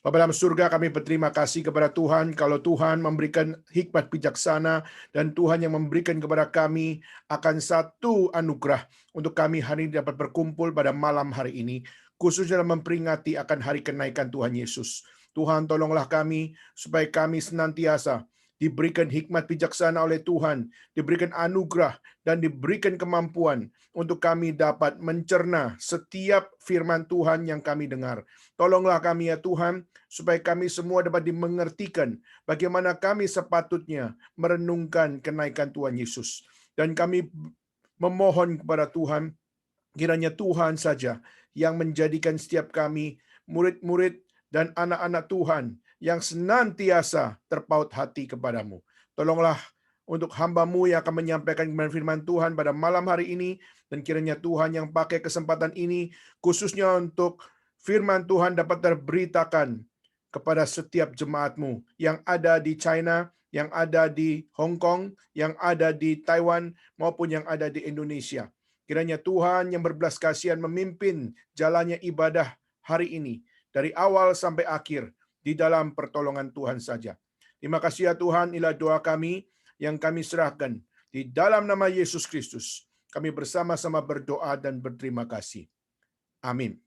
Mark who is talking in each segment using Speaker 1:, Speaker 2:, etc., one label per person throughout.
Speaker 1: Bapa dalam surga, kami berterima kasih kepada Tuhan kalau Tuhan memberikan hikmat bijaksana dan Tuhan yang memberikan kepada kami akan satu anugerah untuk kami hari ini dapat berkumpul pada malam hari ini, khususnya dalam memperingati akan hari kenaikan Tuhan Yesus. Tuhan, tolonglah kami supaya kami senantiasa diberikan hikmat bijaksana oleh Tuhan, diberikan anugerah dan diberikan kemampuan untuk kami dapat mencerna setiap firman Tuhan yang kami dengar. Tolonglah kami ya Tuhan, supaya kami semua dapat dimengertikan bagaimana kami sepatutnya merenungkan kenaikan Tuhan Yesus. Dan kami memohon kepada Tuhan, kiranya Tuhan saja yang menjadikan setiap kami murid-murid dan anak-anak Tuhan yang senantiasa terpaut hati kepadamu. Tolonglah untuk hamba-Mu yang akan menyampaikan firman Tuhan pada malam hari ini, dan kiranya Tuhan yang pakai kesempatan ini khususnya untuk firman Tuhan dapat terberitakan kepada setiap jemaat-Mu yang ada di China, yang ada di Hong Kong, yang ada di Taiwan, maupun yang ada di Indonesia. Kiranya Tuhan yang berbelas kasihan memimpin jalannya ibadah hari ini, dari awal sampai akhir, di dalam pertolongan Tuhan saja. Terima kasih ya Tuhan, inilah doa kami yang kami serahkan. Di dalam nama Yesus Kristus, kami bersama-sama berdoa dan berterima kasih. Amin.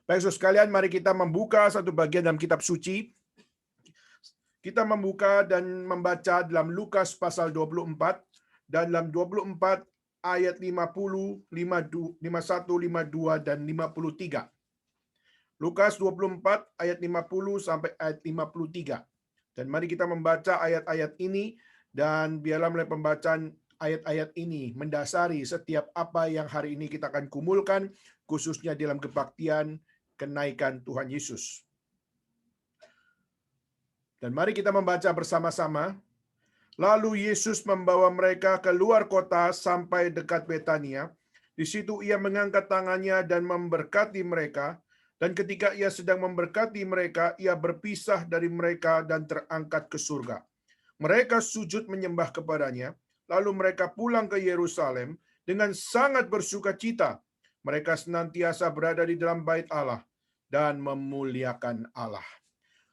Speaker 1: Baik, saudara sekalian, mari kita membuka satu bagian dalam kitab suci. Kita membuka dan membaca dalam Lukas pasal 24, dan dalam 24 ayat 50, 51, 52, dan 53. Lukas 24 ayat 50 sampai ayat 53. Dan mari kita membaca ayat-ayat ini, dan biarlah mulai pembacaan ayat-ayat ini mendasari setiap apa yang hari ini kita akan kumulkan, khususnya dalam kebaktian kenaikan Tuhan Yesus. Dan mari kita membaca bersama-sama. Lalu Yesus membawa mereka keluar kota sampai dekat Betania. Di situ ia mengangkat tangannya dan memberkati mereka. Dan ketika ia sedang memberkati mereka, ia berpisah dari mereka dan terangkat ke surga. Mereka sujud menyembah kepadanya, lalu mereka pulang ke Yerusalem dengan sangat bersukacita. Mereka senantiasa berada di dalam bait Allah dan memuliakan Allah.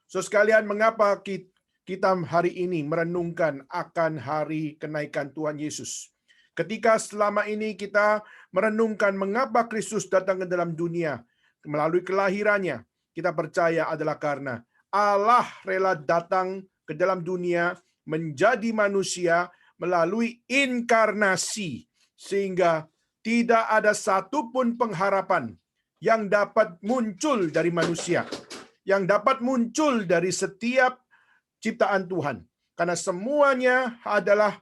Speaker 1: So sekalian, mengapa kita hari ini merenungkan akan hari kenaikan Tuhan Yesus? Ketika selama ini kita merenungkan mengapa Kristus datang ke dalam dunia, melalui kelahirannya, kita percaya adalah karena Allah rela datang ke dalam dunia menjadi manusia melalui inkarnasi, sehingga tidak ada satupun pengharapan yang dapat muncul dari manusia, yang dapat muncul dari setiap ciptaan Tuhan. Karena semuanya adalah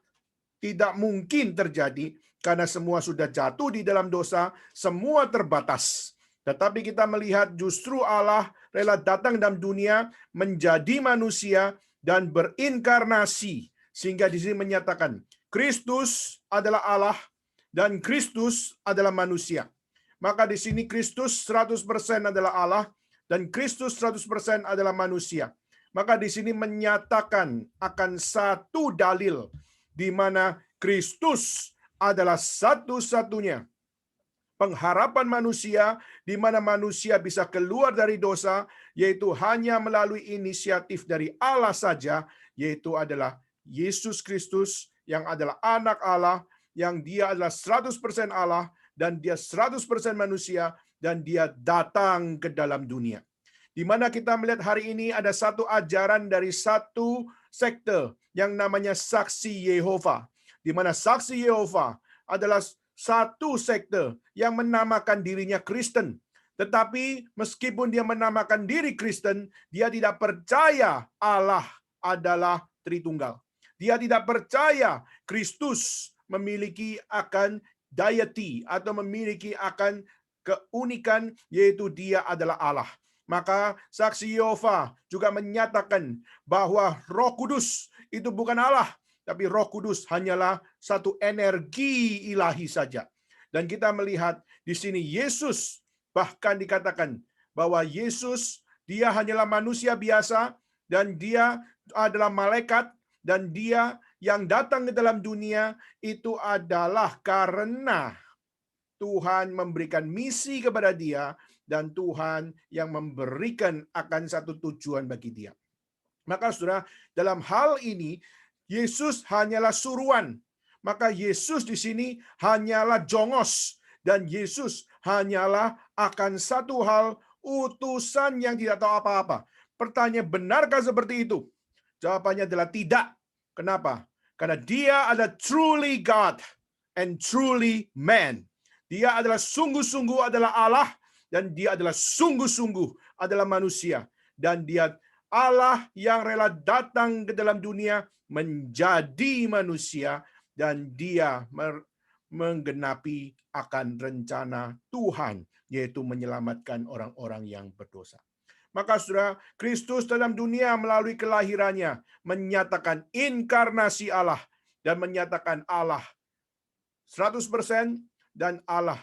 Speaker 1: tidak mungkin terjadi, karena semua sudah jatuh di dalam dosa, semua terbatas. Tetapi kita melihat justru Allah rela datang dalam dunia menjadi manusia dan berinkarnasi, sehingga di sini menyatakan Kristus adalah Allah dan Kristus adalah manusia. Maka di sini Kristus 100% adalah Allah dan Kristus 100% adalah manusia. Maka di sini menyatakan akan satu dalil di mana Kristus adalah satu-satunya pengharapan manusia, di mana manusia bisa keluar dari dosa, yaitu hanya melalui inisiatif dari Allah saja, yaitu adalah Yesus Kristus yang adalah anak Allah, yang dia adalah 100% Allah, dan dia 100% manusia, dan dia datang ke dalam dunia. Di mana kita melihat hari ini ada satu ajaran dari satu sekte yang namanya Saksi Yehova. Di mana Saksi Yehova adalah satu sekte yang menamakan dirinya Kristen. Tetapi meskipun dia menamakan diri Kristen, dia tidak percaya Allah adalah Tritunggal. Dia tidak percaya Kristus memiliki akan deity atau memiliki akan keunikan, yaitu dia adalah Allah. Maka Saksi Yehova juga menyatakan bahwa Roh Kudus itu bukan Allah, tapi Roh Kudus hanyalah satu energi ilahi saja. Dan kita melihat di sini Yesus bahkan dikatakan bahwa Yesus dia hanyalah manusia biasa, dan dia adalah malaikat, dan dia yang datang ke dalam dunia itu adalah karena Tuhan memberikan misi kepada dia, dan Tuhan yang memberikan akan satu tujuan bagi dia. Maka saudara, dalam hal ini Yesus hanyalah suruhan. Maka Yesus di sini hanyalah jongos dan Yesus hanyalah akan satu hal, utusan yang tidak tahu apa-apa. Pertanyaan, benarkah seperti itu? Jawabannya adalah tidak. Kenapa? Karena dia adalah truly God and truly man. Dia adalah sungguh-sungguh adalah Allah dan dia adalah sungguh-sungguh adalah manusia. Dan dia Allah yang rela datang ke dalam dunia menjadi manusia dan dia menggenapi akan rencana Tuhan, yaitu menyelamatkan orang-orang yang berdosa. Maka saudara, Kristus dalam dunia melalui kelahirannya menyatakan inkarnasi Allah dan menyatakan Allah 100% dan Allah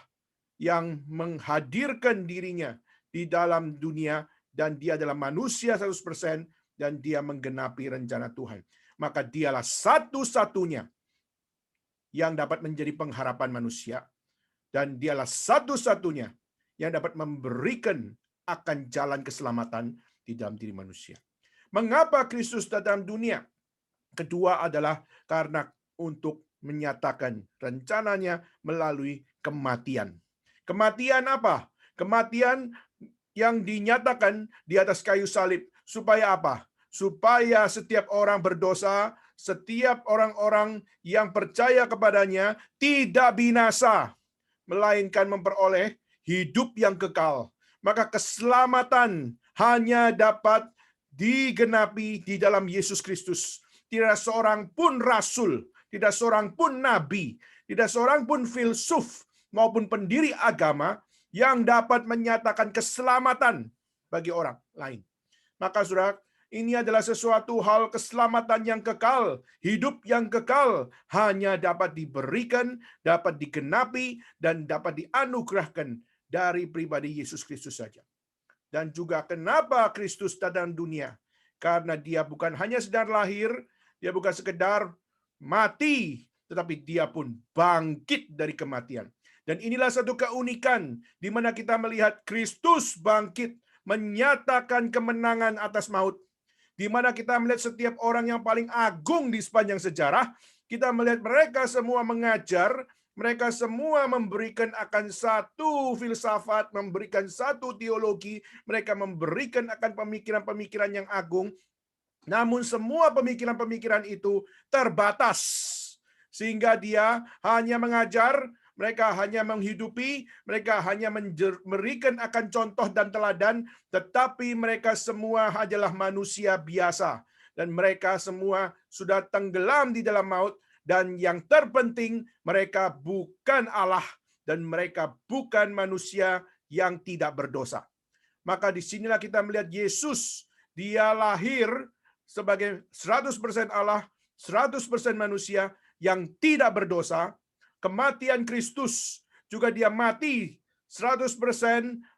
Speaker 1: yang menghadirkan dirinya di dalam dunia dan dia adalah manusia 100% dan dia menggenapi rencana Tuhan. Maka dialah satu-satunya yang dapat menjadi pengharapan manusia dan dialah satu-satunya yang dapat memberikan akan jalan keselamatan di dalam diri manusia. Mengapa Kristus datang dunia? Kedua adalah karena untuk menyatakan rencananya melalui kematian. Kematian apa? Kematian yang dinyatakan di atas kayu salib. Supaya apa? Supaya setiap orang berdosa, setiap orang-orang yang percaya kepadanya tidak binasa, melainkan memperoleh hidup yang kekal. Maka keselamatan hanya dapat digenapi di dalam Yesus Kristus. Tidak seorang pun rasul, tidak seorang pun nabi, tidak seorang pun filsuf maupun pendiri agama yang dapat menyatakan keselamatan bagi orang lain. Maka saudara, ini adalah sesuatu hal keselamatan yang kekal, hidup yang kekal hanya dapat diberikan, dapat digenapi, dan dapat dianugerahkan dari pribadi Yesus Kristus saja. Dan juga kenapa Kristus datang dunia? Karena dia bukan hanya sedang lahir, dia bukan sekedar mati, tetapi dia pun bangkit dari kematian. Dan inilah satu keunikan di mana kita melihat Kristus bangkit, menyatakan kemenangan atas maut. Di mana kita melihat setiap orang yang paling agung di sepanjang sejarah, kita melihat mereka semua mengajar, mereka semua memberikan akan satu filsafat, memberikan satu teologi, mereka memberikan akan pemikiran-pemikiran yang agung. Namun semua pemikiran-pemikiran itu terbatas. Sehingga dia hanya mengajar, mereka hanya menghidupi, mereka hanya memberikan akan contoh dan teladan, tetapi mereka semua adalah manusia biasa. Dan mereka semua sudah tenggelam di dalam maut, dan yang terpenting mereka bukan Allah, dan mereka bukan manusia yang tidak berdosa. Maka disinilah kita melihat Yesus, dia lahir sebagai 100% Allah, 100% manusia yang tidak berdosa. Kematian Kristus juga dia mati 100%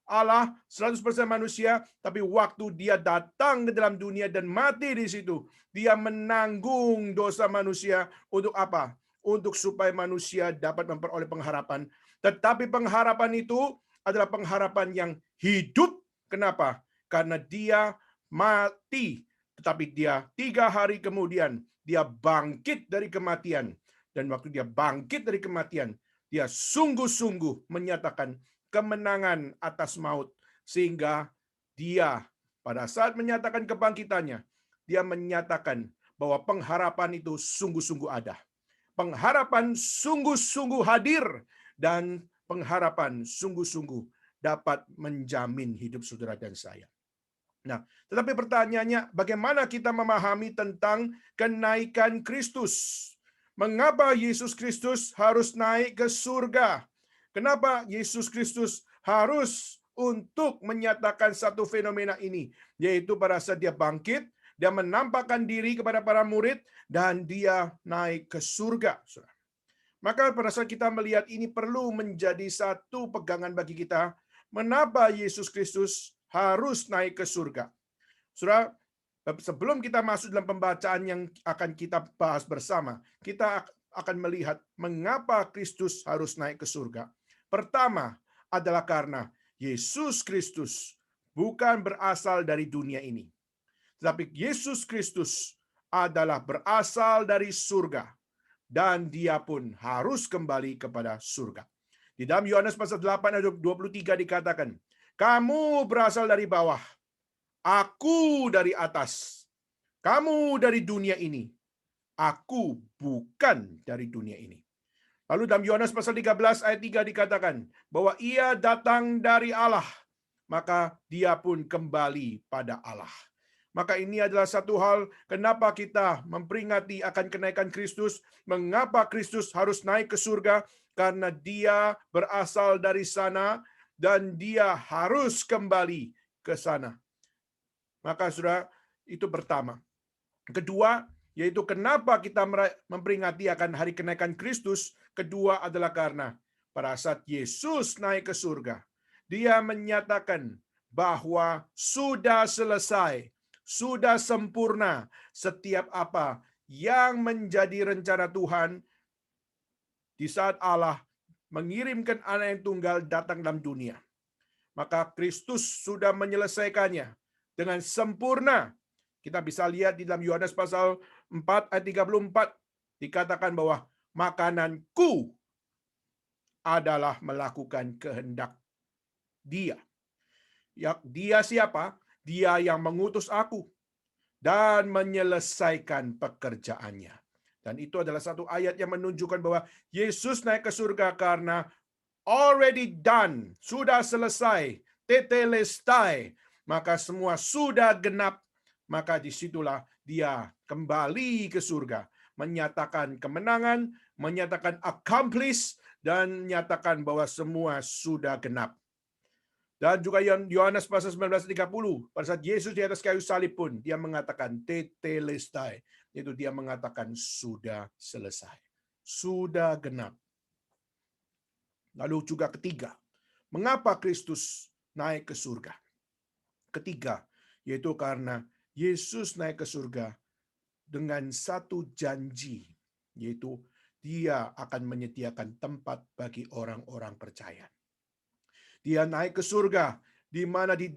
Speaker 1: Allah, 100% manusia, tapi waktu dia datang ke dalam dunia dan mati di situ, dia menanggung dosa manusia untuk apa? Untuk supaya manusia dapat memperoleh pengharapan. Tetapi pengharapan itu adalah pengharapan yang hidup. Kenapa? Karena dia mati, tetapi dia 3 hari kemudian dia bangkit dari kematian. Dan waktu dia bangkit dari kematian, dia sungguh-sungguh menyatakan kemenangan atas maut. Sehingga dia pada saat menyatakan kebangkitannya, dia menyatakan bahwa pengharapan itu sungguh-sungguh ada. Pengharapan sungguh-sungguh hadir dan pengharapan sungguh-sungguh dapat menjamin hidup saudara dan saya. Nah, tetapi pertanyaannya, bagaimana kita memahami tentang kenaikan Kristus? Mengapa Yesus Kristus harus naik ke surga? Kenapa Yesus Kristus harus untuk menyatakan satu fenomena ini? Yaitu pada saat dia bangkit, dia menampakkan diri kepada para murid, dan dia naik ke surga. Maka pada saat kita melihat ini perlu menjadi satu pegangan bagi kita. Mengapa Yesus Kristus harus naik ke surga? Saudara, sebelum kita masuk dalam pembacaan yang akan kita bahas bersama, kita akan melihat mengapa Kristus harus naik ke surga. Pertama adalah karena Yesus Kristus bukan berasal dari dunia ini, tetapi Yesus Kristus adalah berasal dari surga, dan dia pun harus kembali kepada surga. Di dalam Yohanes pasal 8 ayat 23 dikatakan, kamu berasal dari bawah, aku dari atas. Kamu dari dunia ini, aku bukan dari dunia ini. Lalu dalam Yohanes pasal 13 ayat 3 dikatakan bahwa ia datang dari Allah, maka dia pun kembali pada Allah. Maka ini adalah satu hal kenapa kita memperingati akan kenaikan Kristus, mengapa Kristus harus naik ke surga, karena dia berasal dari sana dan dia harus kembali ke sana. Maka Saudara, itu pertama. Kedua, yaitu kenapa kita memperingati akan hari kenaikan Kristus. Kedua adalah karena pada saat Yesus naik ke surga, dia menyatakan bahwa sudah selesai, sudah sempurna setiap apa yang menjadi rencana Tuhan di saat Allah mengirimkan anak yang tunggal datang dalam dunia. Maka Kristus sudah menyelesaikannya dengan sempurna. Kita bisa lihat di dalam Yohanes pasal 4 ayat 34 dikatakan bahwa makananku adalah melakukan kehendak dia. Dia siapa? Dia yang mengutus aku dan menyelesaikan pekerjaannya. Dan itu adalah satu ayat yang menunjukkan bahwa Yesus naik ke surga karena already done, sudah selesai, tetelestai, maka semua sudah genap. Maka disitulah dia kembali ke surga, menyatakan kemenangan, menyatakan accomplish, dan menyatakan bahwa semua sudah genap. Dan juga Yohanes pasal 19:30, pada saat Yesus di atas kayu salib pun, dia mengatakan tetelestai, itu dia mengatakan sudah selesai, sudah genap. Lalu juga ketiga, mengapa Kristus naik ke surga? Ketiga, yaitu karena Yesus naik ke surga dengan satu janji, yaitu dia akan menyediakan tempat bagi orang-orang percaya. Dia naik ke surga, di mana di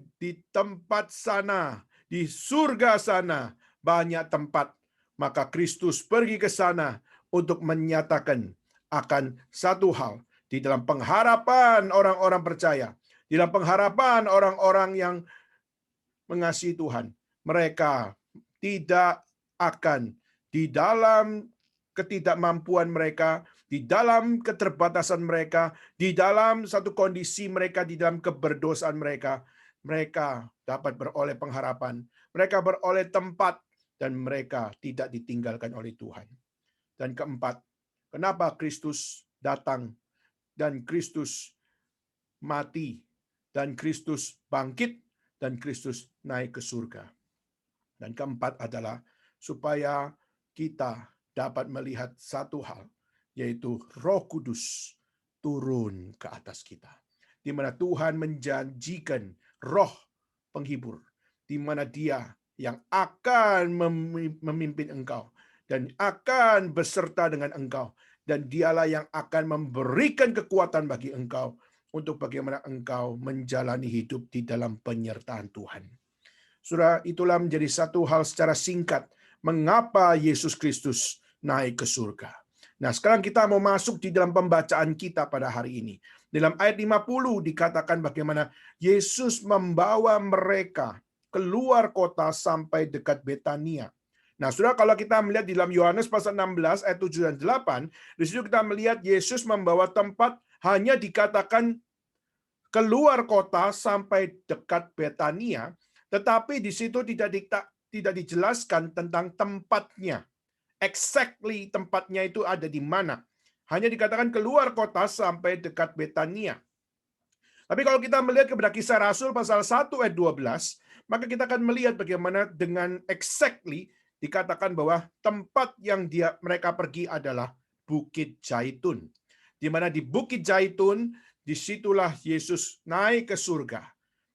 Speaker 1: tempat sana, di surga sana, banyak tempat. Maka Kristus pergi ke sana untuk menyatakan akan satu hal, di dalam pengharapan orang-orang percaya, di dalam pengharapan orang-orang yang mengasihi Tuhan, mereka tidak akan di dalam ketidakmampuan mereka, di dalam keterbatasan mereka, di dalam satu kondisi mereka, di dalam keberdosaan mereka, mereka dapat beroleh pengharapan, mereka beroleh tempat, dan mereka tidak ditinggalkan oleh Tuhan. Dan keempat, kenapa Kristus datang dan Kristus mati dan Kristus bangkit dan Kristus naik ke surga. Dan keempat adalah supaya kita dapat melihat satu hal, yaitu Roh Kudus turun ke atas kita. Di mana Tuhan menjanjikan roh penghibur, di mana dia yang akan memimpin engkau dan akan beserta dengan engkau, dan dialah yang akan memberikan kekuatan bagi engkau untuk bagaimana engkau menjalani hidup di dalam penyertaan Tuhan. Saudara, itulah menjadi satu hal secara singkat mengapa Yesus Kristus naik ke surga. Nah, sekarang kita mau masuk di dalam pembacaan kita pada hari ini. Dalam ayat 50 dikatakan bagaimana Yesus membawa mereka keluar kota sampai dekat Betania. Nah, saudara, kalau kita melihat di dalam Yohanes pasal 16 ayat 7 dan 8, di situ kita melihat Yesus membawa tempat hanya dikatakan keluar kota sampai dekat Betania, tetapi di situ tidak dijelaskan tentang tempatnya. Exactly tempatnya itu ada di mana. Hanya dikatakan keluar kota sampai dekat Betania. Tapi kalau kita melihat kepada Kisah Rasul pasal 1 ayat 12, maka kita akan melihat bagaimana dengan exactly dikatakan bahwa tempat yang mereka pergi adalah Bukit Zaitun. Di mana di Bukit Zaitun, disitulah Yesus naik ke surga.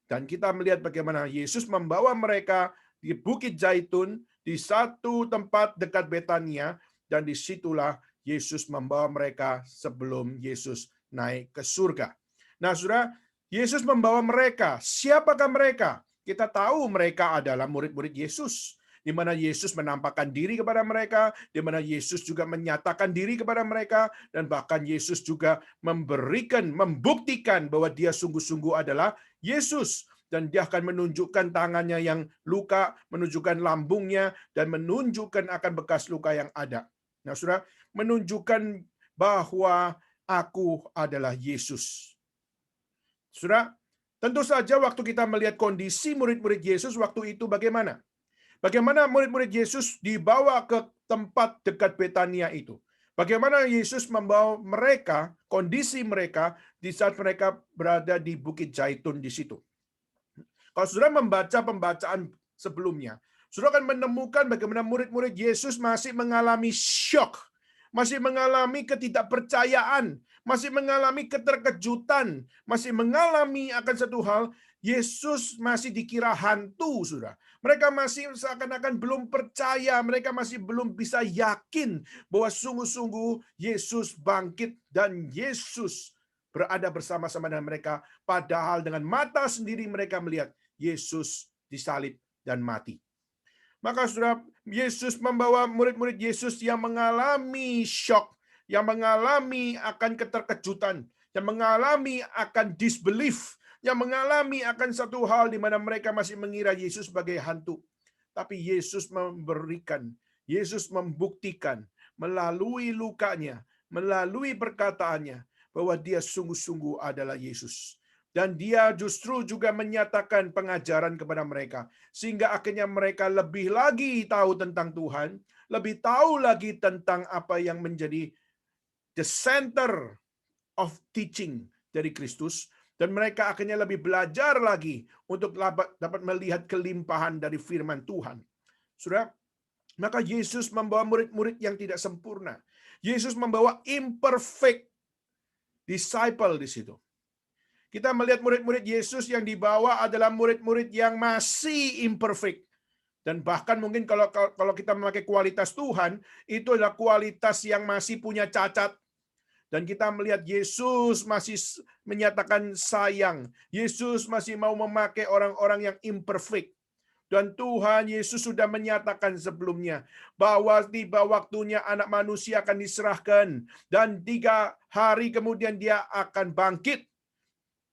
Speaker 1: Dan kita melihat bagaimana Yesus membawa mereka di Bukit Zaitun, di satu tempat dekat Betania, dan disitulah Yesus membawa mereka sebelum Yesus naik ke surga. Nah, saudara, Yesus membawa mereka. Siapakah mereka? Kita tahu mereka adalah murid-murid Yesus, di mana Yesus menampakkan diri kepada mereka, di mana Yesus juga menyatakan diri kepada mereka, dan bahkan Yesus juga membuktikan bahwa dia sungguh-sungguh adalah Yesus. Dan dia akan menunjukkan tangannya yang luka, menunjukkan lambungnya, dan menunjukkan akan bekas luka yang ada. Nah, saudara, menunjukkan bahwa aku adalah Yesus. Saudara, tentu saja waktu kita melihat kondisi murid-murid Yesus waktu itu bagaimana? Bagaimana murid-murid Yesus dibawa ke tempat dekat Betania itu? Bagaimana Yesus membawa mereka, kondisi mereka di saat mereka berada di Bukit Zaitun di situ. Kalau saudara membaca pembacaan sebelumnya, saudara akan menemukan bagaimana murid-murid Yesus masih mengalami syok, masih mengalami ketidakpercayaan, masih mengalami keterkejutan, masih mengalami akan satu hal, Yesus masih dikira hantu, saudara. Mereka masih seakan-akan belum percaya, mereka masih belum bisa yakin bahwa sungguh-sungguh Yesus bangkit dan Yesus berada bersama-sama dengan mereka, padahal dengan mata sendiri mereka melihat Yesus disalib dan mati. Maka saudara, Yesus membawa murid-murid Yesus yang mengalami syok, yang mengalami akan keterkejutan, yang mengalami akan disbelief, yang mengalami akan satu hal di mana mereka masih mengira Yesus sebagai hantu. Tapi Yesus memberikan, Yesus membuktikan melalui lukanya, melalui perkataannya, bahwa dia sungguh-sungguh adalah Yesus. Dan dia justru juga menyatakan pengajaran kepada mereka, sehingga akhirnya mereka lebih lagi tahu tentang Tuhan, lebih tahu lagi tentang apa yang menjadi the center of teaching dari Kristus, dan mereka akhirnya lebih belajar lagi untuk dapat melihat kelimpahan dari firman Tuhan. Saudara, maka Yesus membawa murid-murid yang tidak sempurna. Yesus membawa imperfect disciple di situ. Kita melihat murid-murid Yesus yang dibawa adalah murid-murid yang masih imperfect. Dan bahkan mungkin kalau kita memakai kualitas Tuhan, itu adalah kualitas yang masih punya cacat. Dan kita melihat Yesus masih menyatakan sayang. Yesus masih mau memakai orang-orang yang imperfect. Dan Tuhan Yesus sudah menyatakan sebelumnya bahwa tiba waktunya anak manusia akan diserahkan. Dan 3 hari kemudian dia akan bangkit.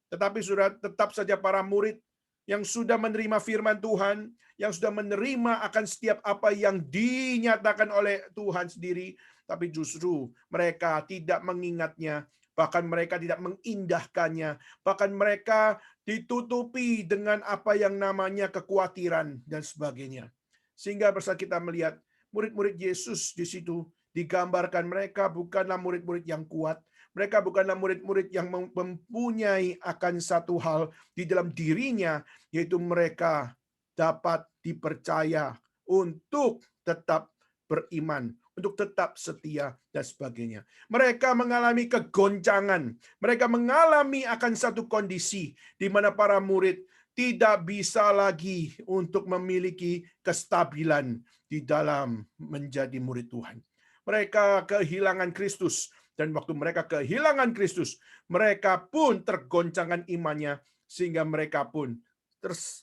Speaker 1: Tetapi sudah tetap saja para murid yang sudah menerima firman Tuhan, yang sudah menerima akan setiap apa yang dinyatakan oleh Tuhan sendiri, tapi justru mereka tidak mengingatnya, bahkan mereka tidak mengindahkannya, bahkan mereka ditutupi dengan apa yang namanya kekhawatiran dan sebagainya. Sehingga saat kita melihat murid-murid Yesus di situ digambarkan mereka bukanlah murid-murid yang kuat, mereka bukanlah murid-murid yang mempunyai akan satu hal di dalam dirinya, yaitu mereka dapat dipercaya untuk tetap beriman, untuk tetap setia, dan sebagainya. Mereka mengalami kegoncangan. Mereka mengalami akan satu kondisi di mana para murid tidak bisa lagi untuk memiliki kestabilan di dalam menjadi murid Tuhan. Mereka kehilangan Kristus. Dan waktu mereka kehilangan Kristus, mereka pun tergoncangkan imannya, sehingga mereka pun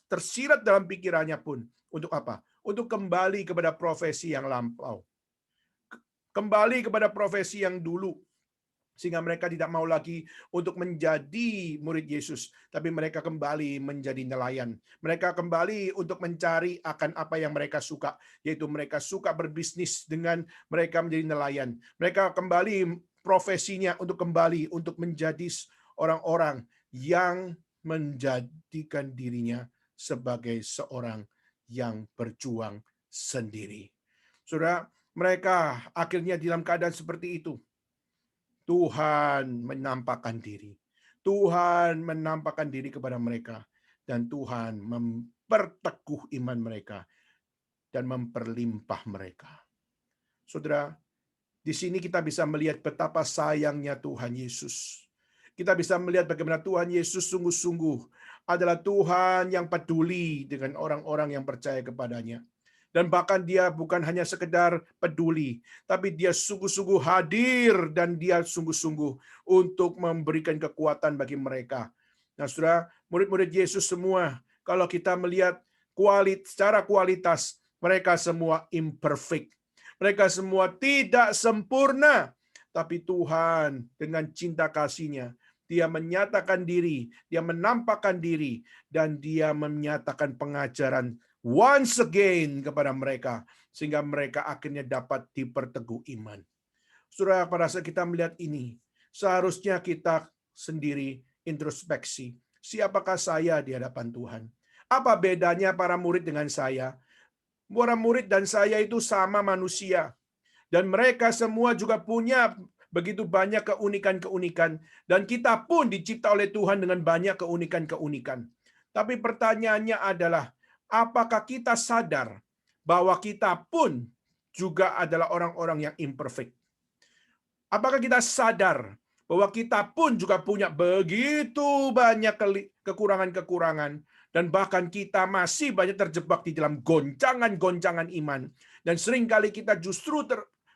Speaker 1: tersirat dalam pikirannya pun. Untuk apa? Untuk kembali kepada profesi yang lampau. Kembali kepada profesi yang dulu. Sehingga mereka tidak mau lagi untuk menjadi murid Yesus, tapi mereka kembali menjadi nelayan. Mereka kembali untuk mencari akan apa yang mereka suka, yaitu mereka suka berbisnis dengan mereka menjadi nelayan. Mereka kembali profesinya untuk kembali untuk menjadi orang-orang yang menjadikan dirinya sebagai seorang yang berjuang sendiri. Saudara, mereka akhirnya dalam keadaan seperti itu. Tuhan menampakkan diri. Tuhan menampakkan diri kepada mereka. Dan Tuhan memperteguh iman mereka. Dan memperlimpah mereka. Saudara, di sini kita bisa melihat betapa sayangnya Tuhan Yesus. Kita bisa melihat bagaimana Tuhan Yesus sungguh-sungguh adalah Tuhan yang peduli dengan orang-orang yang percaya kepadanya. Dan bahkan dia bukan hanya sekedar peduli, tapi dia sungguh-sungguh hadir dan dia sungguh-sungguh untuk memberikan kekuatan bagi mereka. Nah, Saudara, murid-murid Yesus semua, kalau kita melihat secara kualitas, mereka semua imperfect. Mereka semua tidak sempurna. Tapi Tuhan dengan cinta kasih-Nya, Dia menyatakan diri, Dia menampakkan diri, dan Dia menyatakan pengajaran once again kepada mereka, sehingga mereka akhirnya dapat diperteguh iman. Saudara, pada saat kita melihat ini, seharusnya kita sendiri introspeksi. Siapakah saya di hadapan Tuhan? Apa bedanya para murid dengan saya? Para murid dan saya itu sama manusia. Dan mereka semua juga punya begitu banyak keunikan-keunikan. Dan kita pun dicipta oleh Tuhan dengan banyak keunikan-keunikan. Tapi pertanyaannya adalah, apakah kita sadar bahwa kita pun juga adalah orang-orang yang imperfect? Apakah kita sadar bahwa kita pun juga punya begitu banyak kekurangan-kekurangan, dan bahkan kita masih banyak terjebak di dalam goncangan-goncangan iman, dan seringkali kita justru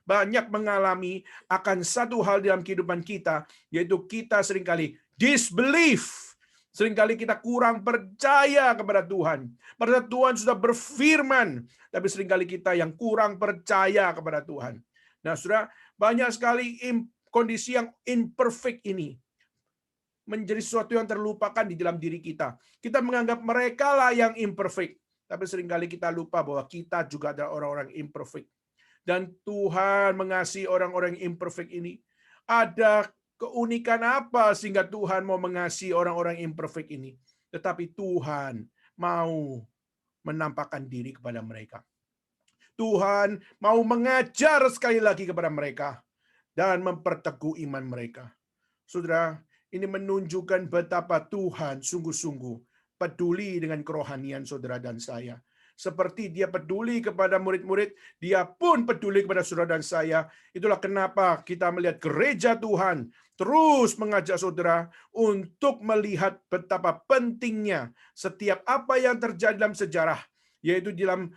Speaker 1: banyak mengalami akan satu hal dalam kehidupan kita, yaitu kita seringkali disbelief. Seringkali kita kurang percaya kepada Tuhan. Padahal Tuhan sudah berfirman, tapi seringkali kita yang kurang percaya kepada Tuhan. Nah, Saudara, banyak sekali kondisi yang imperfect ini menjadi sesuatu yang terlupakan di dalam diri kita. Kita menganggap mereka lah yang imperfect, tapi seringkali kita lupa bahwa kita juga adalah orang-orang imperfect. Dan Tuhan mengasihi orang-orang imperfect ini. Ada keunikan apa sehingga Tuhan mau mengasihi orang-orang imperfect ini? Tetapi Tuhan mau menampakkan diri kepada mereka. Tuhan mau mengajar sekali lagi kepada mereka dan memperteguh iman mereka. Saudara, ini menunjukkan betapa Tuhan sungguh-sungguh peduli dengan kerohanian saudara dan saya. Seperti Dia peduli kepada murid-murid, Dia pun peduli kepada saudara dan saya. Itulah kenapa kita melihat gereja Tuhan terus mengajak saudara untuk melihat betapa pentingnya setiap apa yang terjadi dalam sejarah, yaitu dalam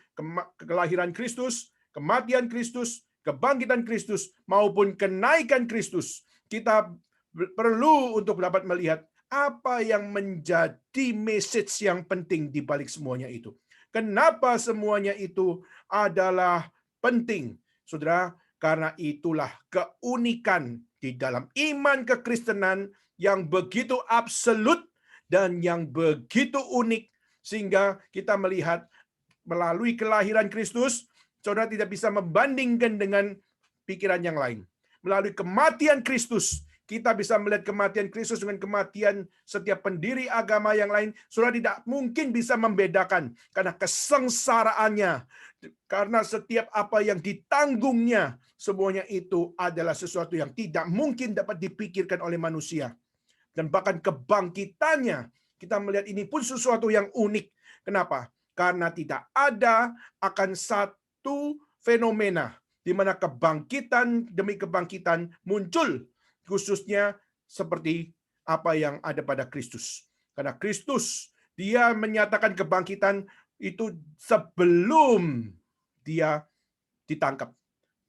Speaker 1: kelahiran Kristus, kematian Kristus, kebangkitan Kristus, maupun kenaikan Kristus. Kita perlu untuk dapat melihat apa yang menjadi message yang penting di balik semuanya itu. Kenapa semuanya itu adalah penting, saudara? Karena itulah keunikan di dalam iman kekristenan yang begitu absolut dan yang begitu unik, sehingga kita melihat melalui kelahiran Kristus, saudara tidak bisa membandingkan dengan pikiran yang lain. Melalui kematian Kristus, kita bisa melihat kematian Kristus dengan kematian setiap pendiri agama yang lain. Saudara tidak mungkin bisa membedakan karena kesengsaraannya, karena setiap apa yang ditanggungnya, semuanya itu adalah sesuatu yang tidak mungkin dapat dipikirkan oleh manusia. Dan bahkan kebangkitannya, kita melihat ini pun sesuatu yang unik. Kenapa? Karena tidak ada akan satu fenomena di mana kebangkitan demi kebangkitan muncul, khususnya seperti apa yang ada pada Kristus. Karena Kristus, Dia menyatakan kebangkitan itu sebelum Dia ditangkap.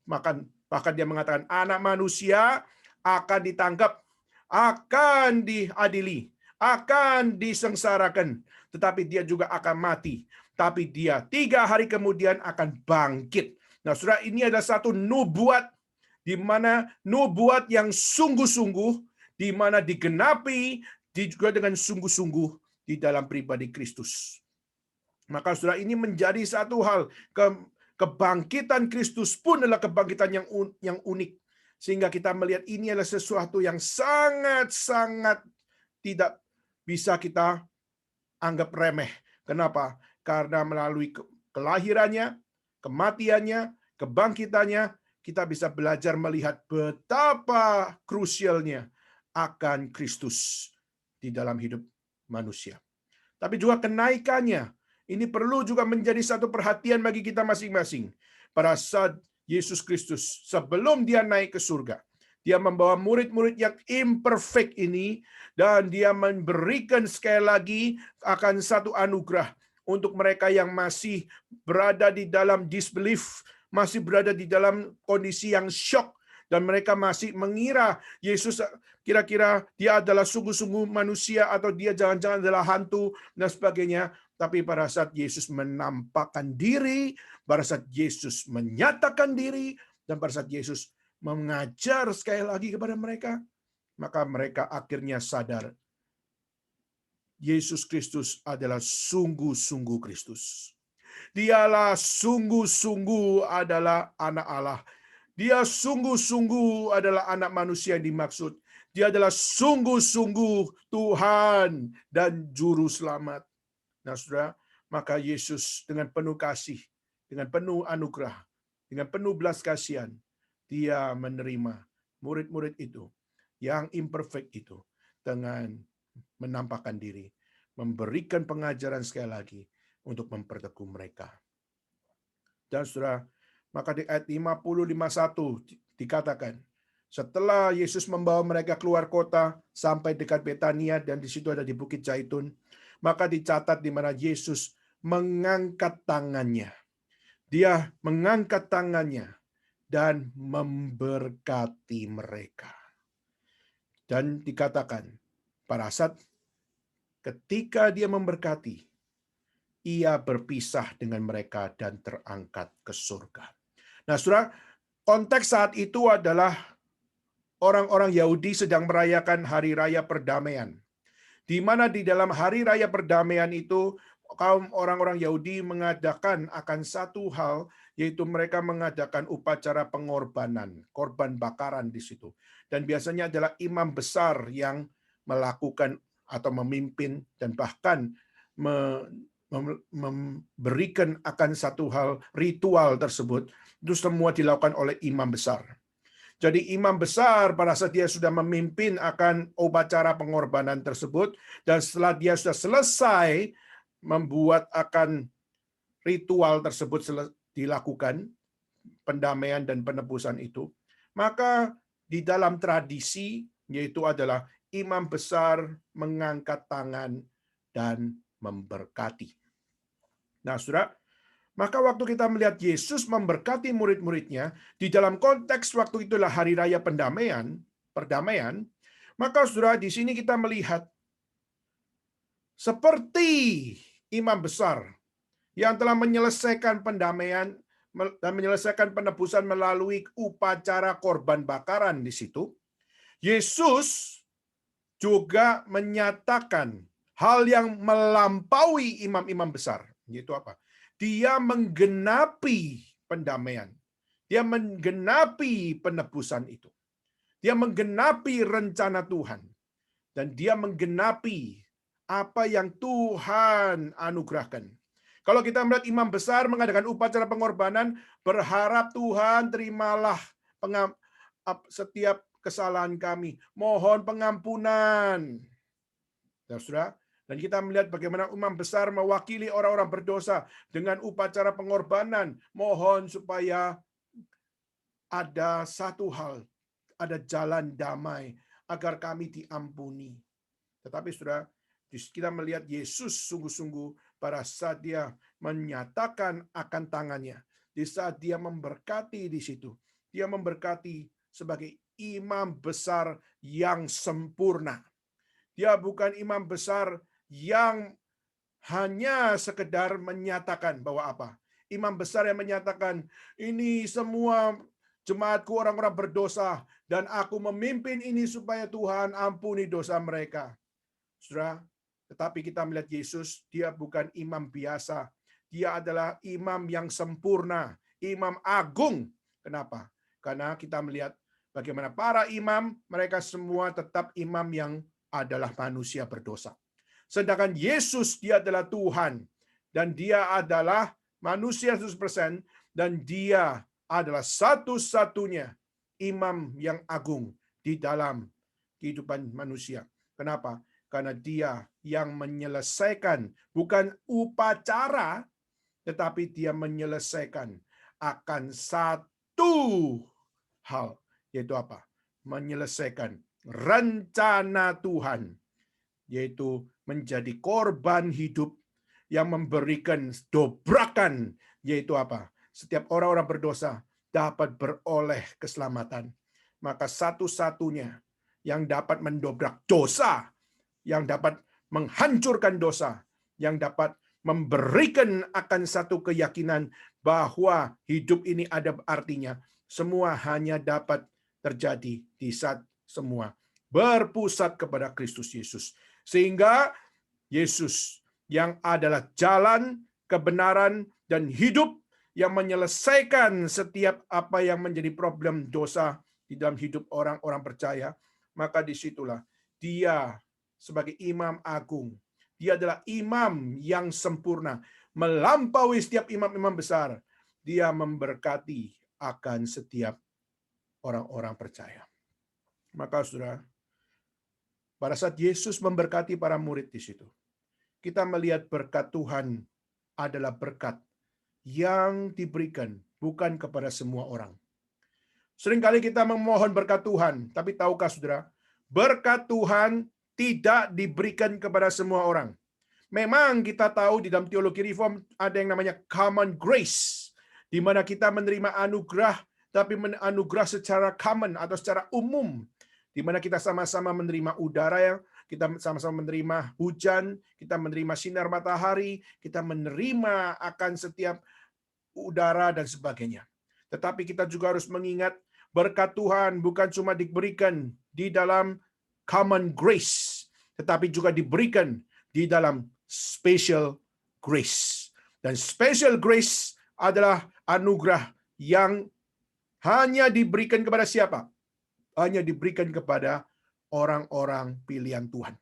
Speaker 1: Bahkan Dia mengatakan anak manusia akan ditangkap, akan diadili, akan disengsarakan, tetapi Dia juga akan mati. Tapi Dia 3 hari kemudian akan bangkit. Nah, saudara, ini ada satu nubuat, di mana nubuat yang sungguh-sungguh, di mana digenapi juga dengan sungguh-sungguh di dalam pribadi Kristus. Maka saudara, ini menjadi satu hal, kebangkitan Kristus pun adalah kebangkitan yang unik, sehingga kita melihat ini adalah sesuatu yang sangat-sangat tidak bisa kita anggap remeh. Kenapa? Karena melalui kelahirannya, kematiannya, kebangkitannya, kita bisa belajar melihat betapa krusialnya akan Kristus di dalam hidup manusia. Tapi juga kenaikannya, ini perlu juga menjadi satu perhatian bagi kita masing-masing. Pada saat Yesus Kristus, sebelum Dia naik ke surga, Dia membawa murid-murid yang imperfect ini, dan Dia memberikan sekali lagi akan satu anugerah untuk mereka yang masih berada di dalam disbelief, masih berada di dalam kondisi yang shock, dan mereka masih mengira Yesus, kira-kira dia adalah sungguh-sungguh manusia atau dia jangan-jangan adalah hantu dan sebagainya. Tapi pada saat Yesus menampakkan diri, pada saat Yesus menyatakan diri, dan pada saat Yesus mengajar sekali lagi kepada mereka, maka mereka akhirnya sadar Yesus Kristus adalah sungguh-sungguh Kristus. Dialah sungguh-sungguh adalah anak Allah. Dia sungguh-sungguh adalah anak manusia yang dimaksud. Dia adalah sungguh-sungguh Tuhan dan Juru Selamat. Nah, saudara, maka Yesus dengan penuh kasih, dengan penuh anugerah, dengan penuh belas kasihan, dia menerima murid-murid itu, yang imperfect itu, dengan menampakkan diri, memberikan pengajaran sekali lagi untuk memperteguh mereka. Dan saudara, maka di ayat 50-51 dikatakan, setelah Yesus membawa mereka keluar kota sampai dekat Betania dan di situ ada di Bukit Zaitun, maka dicatat di mana Yesus mengangkat tangannya. Dia mengangkat tangannya dan memberkati mereka. Dan dikatakan, pada saat ketika dia memberkati, ia berpisah dengan mereka dan terangkat ke surga. Nah, saudara, konteks saat itu adalah orang-orang Yahudi sedang merayakan Hari Raya Perdamaian. Di mana di dalam Hari Raya Perdamaian itu, kaum orang-orang Yahudi mengadakan akan satu hal, yaitu mereka mengadakan upacara pengorbanan, korban bakaran di situ. Dan biasanya adalah imam besar yang melakukan atau memimpin dan bahkan memberikan akan satu hal ritual tersebut. Itu semua dilakukan oleh imam besar. Jadi imam besar pada saat dia sudah memimpin akan upacara pengorbanan tersebut, dan setelah dia sudah selesai membuat akan ritual tersebut dilakukan, pendamaian dan penebusan itu, maka di dalam tradisi yaitu adalah imam besar mengangkat tangan dan memberkati. Nah, saudara, maka waktu kita melihat Yesus memberkati murid-muridnya, di dalam konteks waktu itulah Hari Raya Perdamaian, maka saudara di sini kita melihat seperti imam besar yang telah menyelesaikan pendamaian dan menyelesaikan penebusan melalui upacara korban bakaran di situ, Yesus juga menyatakan hal yang melampaui imam-imam besar, yaitu apa? Dia menggenapi pendamaian. Dia menggenapi penebusan itu. Dia menggenapi rencana Tuhan. Dan dia menggenapi apa yang Tuhan anugerahkan. Kalau kita melihat imam besar mengadakan upacara pengorbanan, berharap Tuhan terimalah setiap kesalahan kami. Mohon pengampunan. Saudara, dan kita melihat bagaimana imam besar mewakili orang-orang berdosa dengan upacara pengorbanan. Mohon supaya ada satu hal, ada jalan damai agar kami diampuni. Tetapi saudara, kita melihat Yesus sungguh-sungguh pada saat dia menyatakan akan tangannya. Di saat dia memberkati di situ. Dia memberkati sebagai imam besar yang sempurna. Dia bukan imam besar yang hanya sekedar menyatakan bahwa apa? Imam besar yang menyatakan, ini semua jemaatku orang-orang berdosa, dan aku memimpin ini supaya Tuhan ampuni dosa mereka. Saudara, tetapi kita melihat Yesus, dia bukan imam biasa. Dia adalah imam yang sempurna, imam agung. Kenapa? Karena kita melihat bagaimana para imam, mereka semua tetap imam yang adalah manusia berdosa. Sedangkan Yesus, dia adalah Tuhan. Dan dia adalah manusia 100%. Dan dia adalah satu-satunya imam yang agung di dalam kehidupan manusia. Kenapa? Karena dia yang menyelesaikan, bukan upacara, tetapi dia menyelesaikan akan satu hal. Yaitu apa? Menyelesaikan rencana Tuhan, yaitu menjadi korban hidup yang memberikan dobrakan, yaitu apa? Setiap orang-orang berdosa dapat beroleh keselamatan. Maka satu-satunya yang dapat mendobrak dosa, yang dapat menghancurkan dosa, yang dapat memberikan akan satu keyakinan bahwa hidup ini ada artinya. Semua hanya dapat terjadi di saat semua berpusat kepada Kristus Yesus. Sehingga Yesus yang adalah jalan, kebenaran, dan hidup yang menyelesaikan setiap apa yang menjadi problem dosa di dalam hidup orang-orang percaya, maka disitulah dia sebagai imam agung. Dia adalah imam yang sempurna, melampaui setiap imam-imam besar. Dia memberkati akan setiap orang-orang percaya. Maka saudara, pada saat Yesus memberkati para murid di situ, kita melihat berkat Tuhan adalah berkat yang diberikan bukan kepada semua orang. Seringkali kita memohon berkat Tuhan, tapi tahukah saudara, berkat Tuhan tidak diberikan kepada semua orang. Memang kita tahu di dalam teologi reform ada yang namanya common grace, di mana kita menerima anugerah, tapi anugerah secara common atau secara umum, di mana kita sama-sama menerima udara, kita sama-sama menerima hujan, kita menerima sinar matahari, kita menerima akan setiap udara dan sebagainya. Tetapi kita juga harus mengingat berkat Tuhan bukan cuma diberikan di dalam common grace, tetapi juga diberikan di dalam special grace. Dan special grace adalah anugerah yang hanya diberikan kepada siapa? Hanya diberikan kepada orang-orang pilihan Tuhan.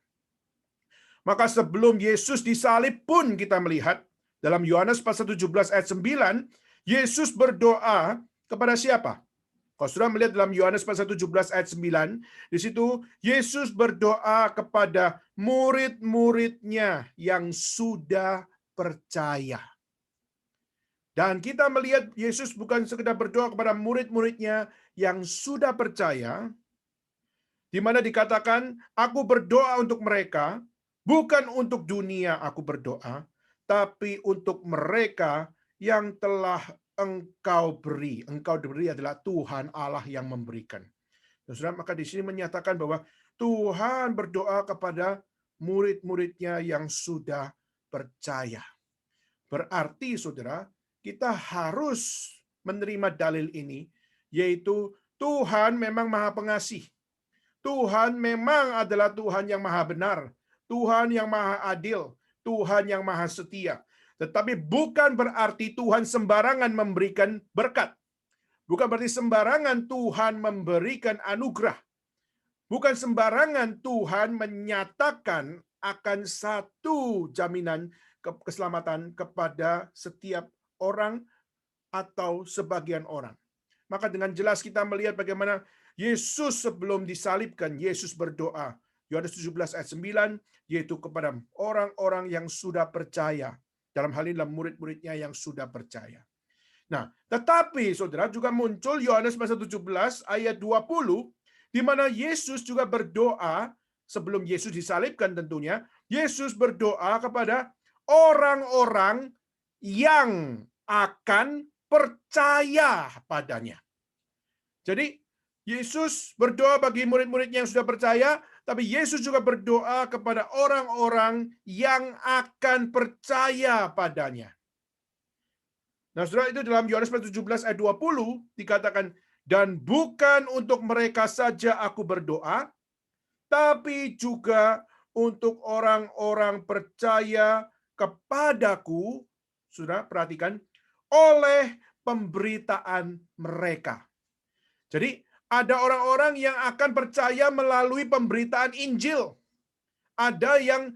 Speaker 1: Maka sebelum Yesus disalib pun kita melihat dalam Yohanes pasal 17 ayat 9, Yesus berdoa kepada siapa? Kalau sudah melihat dalam Yohanes pasal 17 ayat 9, di situ Yesus berdoa kepada murid-muridnya yang sudah percaya. Dan kita melihat Yesus bukan sekedar berdoa kepada murid-muridnya yang sudah percaya, di mana dikatakan, aku berdoa untuk mereka, bukan untuk dunia aku berdoa, tapi untuk mereka yang telah Engkau beri. Engkau beri adalah Tuhan Allah yang memberikan. Dan saudara, maka di sini menyatakan bahwa Tuhan berdoa kepada murid-muridnya yang sudah percaya. Berarti saudara, kita harus menerima dalil ini, yaitu Tuhan memang maha pengasih. Tuhan memang adalah Tuhan yang maha benar, Tuhan yang maha adil, Tuhan yang maha setia. Tetapi bukan berarti Tuhan sembarangan memberikan berkat. Bukan berarti sembarangan Tuhan memberikan anugerah. Bukan sembarangan Tuhan menyatakan akan satu jaminan keselamatan kepada setiap orang atau sebagian orang. Maka dengan jelas kita melihat bagaimana Yesus sebelum disalibkan, Yesus berdoa. Yohanes 17 ayat 9, yaitu kepada orang-orang yang sudah percaya. Dalam hal ini adalah murid-muridnya yang sudah percaya. Nah, tetapi saudara juga muncul Yohanes pasal 17 ayat 20, di mana Yesus juga berdoa, sebelum Yesus disalibkan tentunya, Yesus berdoa kepada orang-orang yang akan percaya padanya. Jadi, Yesus berdoa bagi murid-muridnya yang sudah percaya, tapi Yesus juga berdoa kepada orang-orang yang akan percaya padanya. Nah, saudara, itu dalam Yohanes 17 ayat 20 dikatakan, dan bukan untuk mereka saja aku berdoa, tapi juga untuk orang-orang percaya kepadaku, saudara perhatikan, oleh pemberitaan mereka. Jadi, ada orang-orang yang akan percaya melalui pemberitaan Injil. Ada yang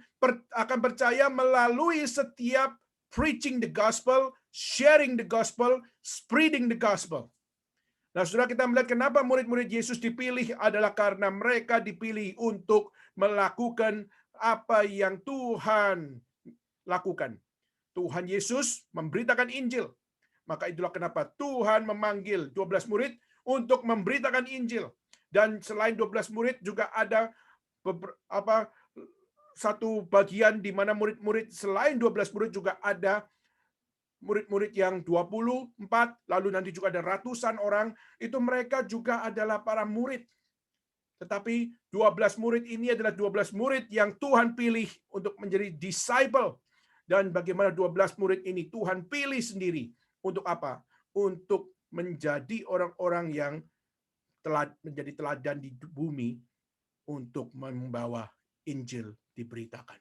Speaker 1: akan percaya melalui setiap preaching the gospel, sharing the gospel, spreading the gospel. Nah, saudara, kita melihat kenapa murid-murid Yesus dipilih adalah karena mereka dipilih untuk melakukan apa yang Tuhan lakukan. Tuhan Yesus memberitakan Injil. Maka itulah kenapa Tuhan memanggil 12 murid untuk memberitakan Injil. Dan selain 12 murid juga ada satu bagian di mana murid-murid selain 12 murid juga ada murid-murid yang 24, lalu nanti juga ada ratusan orang, itu mereka juga adalah para murid. Tetapi 12 murid ini adalah 12 murid yang Tuhan pilih untuk menjadi disciple. Dan bagaimana 12 murid ini Tuhan pilih sendiri. Untuk apa? Untuk menjadi orang-orang yang menjadi teladan di bumi untuk membawa Injil diberitakan.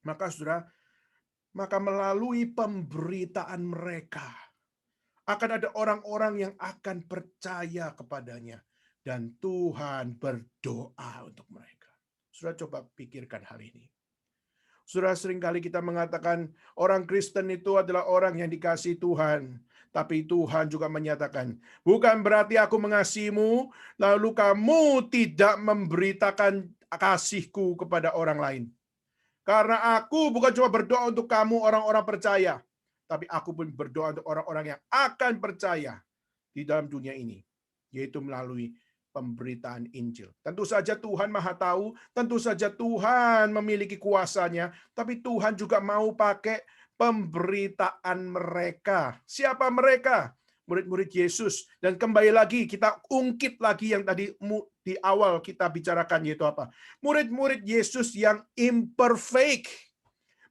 Speaker 1: Maka melalui pemberitaan mereka akan ada orang-orang yang akan percaya kepadanya. Dan Tuhan berdoa untuk mereka. Saudara coba pikirkan hal ini. Saudara, seringkali kita mengatakan orang Kristen itu adalah orang yang dikasihi Tuhan. Tapi Tuhan juga menyatakan, bukan berarti aku mengasihimu, lalu kamu tidak memberitakan kasihku kepada orang lain. Karena aku bukan cuma berdoa untuk kamu orang-orang percaya, tapi aku pun berdoa untuk orang-orang yang akan percaya di dalam dunia ini, yaitu melalui pemberitaan Injil. Tentu saja Tuhan Maha Tahu, tentu saja Tuhan memiliki kuasanya, tapi Tuhan juga mau pakai pemberitaan mereka. Siapa mereka? Murid-murid Yesus. Dan kembali lagi, kita ungkit lagi yang tadi di awal kita bicarakan, yaitu apa? Murid-murid Yesus yang imperfect.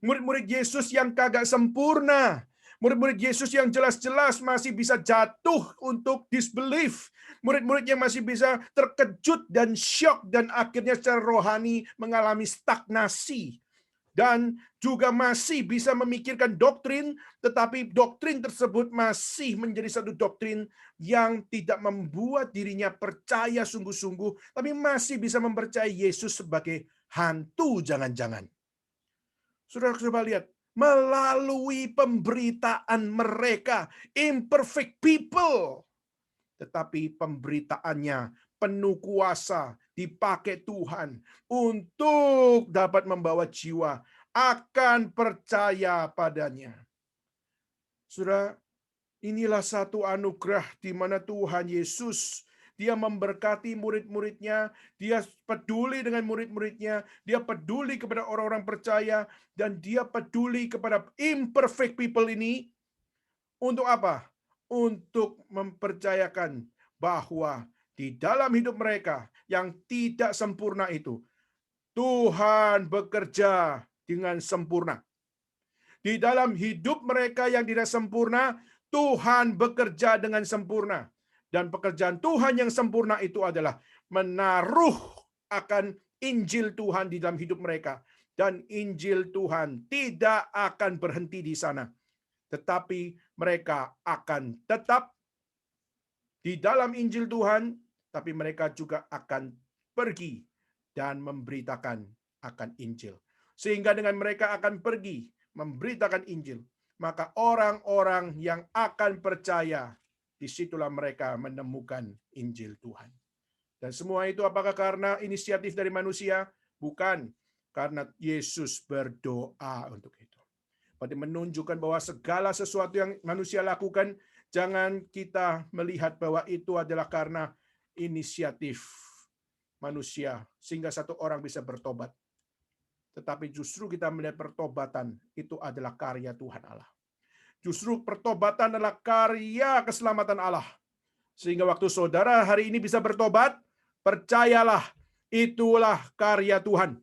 Speaker 1: Murid-murid Yesus yang kagak sempurna. Murid-murid Yesus yang jelas-jelas masih bisa jatuh untuk disbelief. Murid-murid yang masih bisa terkejut dan syok dan akhirnya secara rohani mengalami stagnasi. Dan juga masih bisa memikirkan doktrin, tetapi doktrin tersebut masih menjadi satu doktrin yang tidak membuat dirinya percaya sungguh-sungguh, tapi masih bisa mempercayai Yesus sebagai hantu jangan-jangan. Saudara coba lihat, melalui pemberitaan mereka, imperfect people, tetapi pemberitaannya penuh kuasa, dipakai Tuhan untuk dapat membawa jiwa akan percaya padanya. Saudara, inilah satu anugerah di mana Tuhan Yesus, dia memberkati murid-muridnya, dia peduli dengan murid-muridnya, dia peduli kepada orang-orang percaya, dan dia peduli kepada imperfect people ini. Untuk apa? Untuk mempercayakan bahwa di dalam hidup mereka yang tidak sempurna itu, Tuhan bekerja dengan sempurna. Di dalam hidup mereka yang tidak sempurna, Tuhan bekerja dengan sempurna. Dan pekerjaan Tuhan yang sempurna itu adalah menaruh akan Injil Tuhan di dalam hidup mereka. Dan Injil Tuhan tidak akan berhenti di sana. Tetapi mereka akan tetap di dalam Injil Tuhan, tapi mereka juga akan pergi dan memberitakan akan Injil. Sehingga dengan mereka akan pergi memberitakan Injil, maka orang-orang yang akan percaya, disitulah mereka menemukan Injil Tuhan. Dan semua itu apakah karena inisiatif dari manusia? Bukan, karena Yesus berdoa untuk itu. Berarti menunjukkan bahwa segala sesuatu yang manusia lakukan, jangan kita melihat bahwa itu adalah karena inisiatif manusia, sehingga satu orang bisa bertobat. Tetapi justru kita melihat pertobatan itu adalah karya Tuhan Allah. Justru pertobatan adalah karya keselamatan Allah. Sehingga waktu saudara hari ini bisa bertobat, percayalah, itulah karya Tuhan.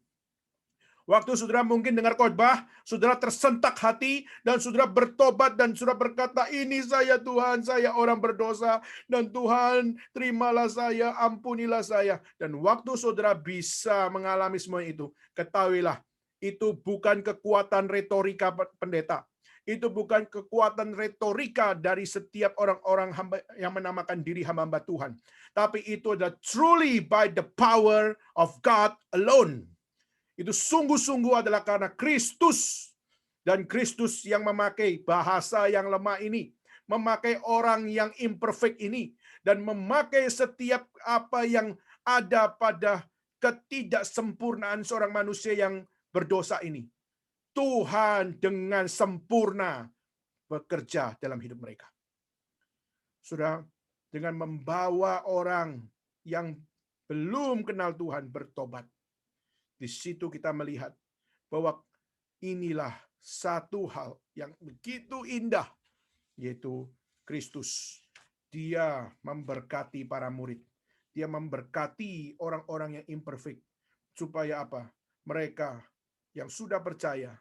Speaker 1: Waktu saudara mungkin dengar khotbah, saudara tersentak hati, dan saudara bertobat, dan saudara berkata, ini saya Tuhan, saya orang berdosa, dan Tuhan terimalah saya, ampunilah saya. Dan waktu saudara bisa mengalami semua itu, ketahuilah, itu bukan kekuatan retorika pendeta. Itu bukan kekuatan retorika dari setiap orang-orang yang menamakan diri hamba Tuhan. Tapi itu adalah truly by the power of God alone. Itu sungguh-sungguh adalah karena Kristus, dan Kristus yang memakai bahasa yang lemah ini, memakai orang yang imperfect ini, dan memakai setiap apa yang ada pada ketidaksempurnaan seorang manusia yang berdosa ini. Tuhan dengan sempurna bekerja dalam hidup mereka. Saudara, dengan membawa orang yang belum kenal Tuhan bertobat, di situ kita melihat bahwa inilah satu hal yang begitu indah, yaitu Kristus. Dia memberkati para murid. Dia memberkati orang-orang yang imperfect. Supaya apa? Mereka yang sudah percaya,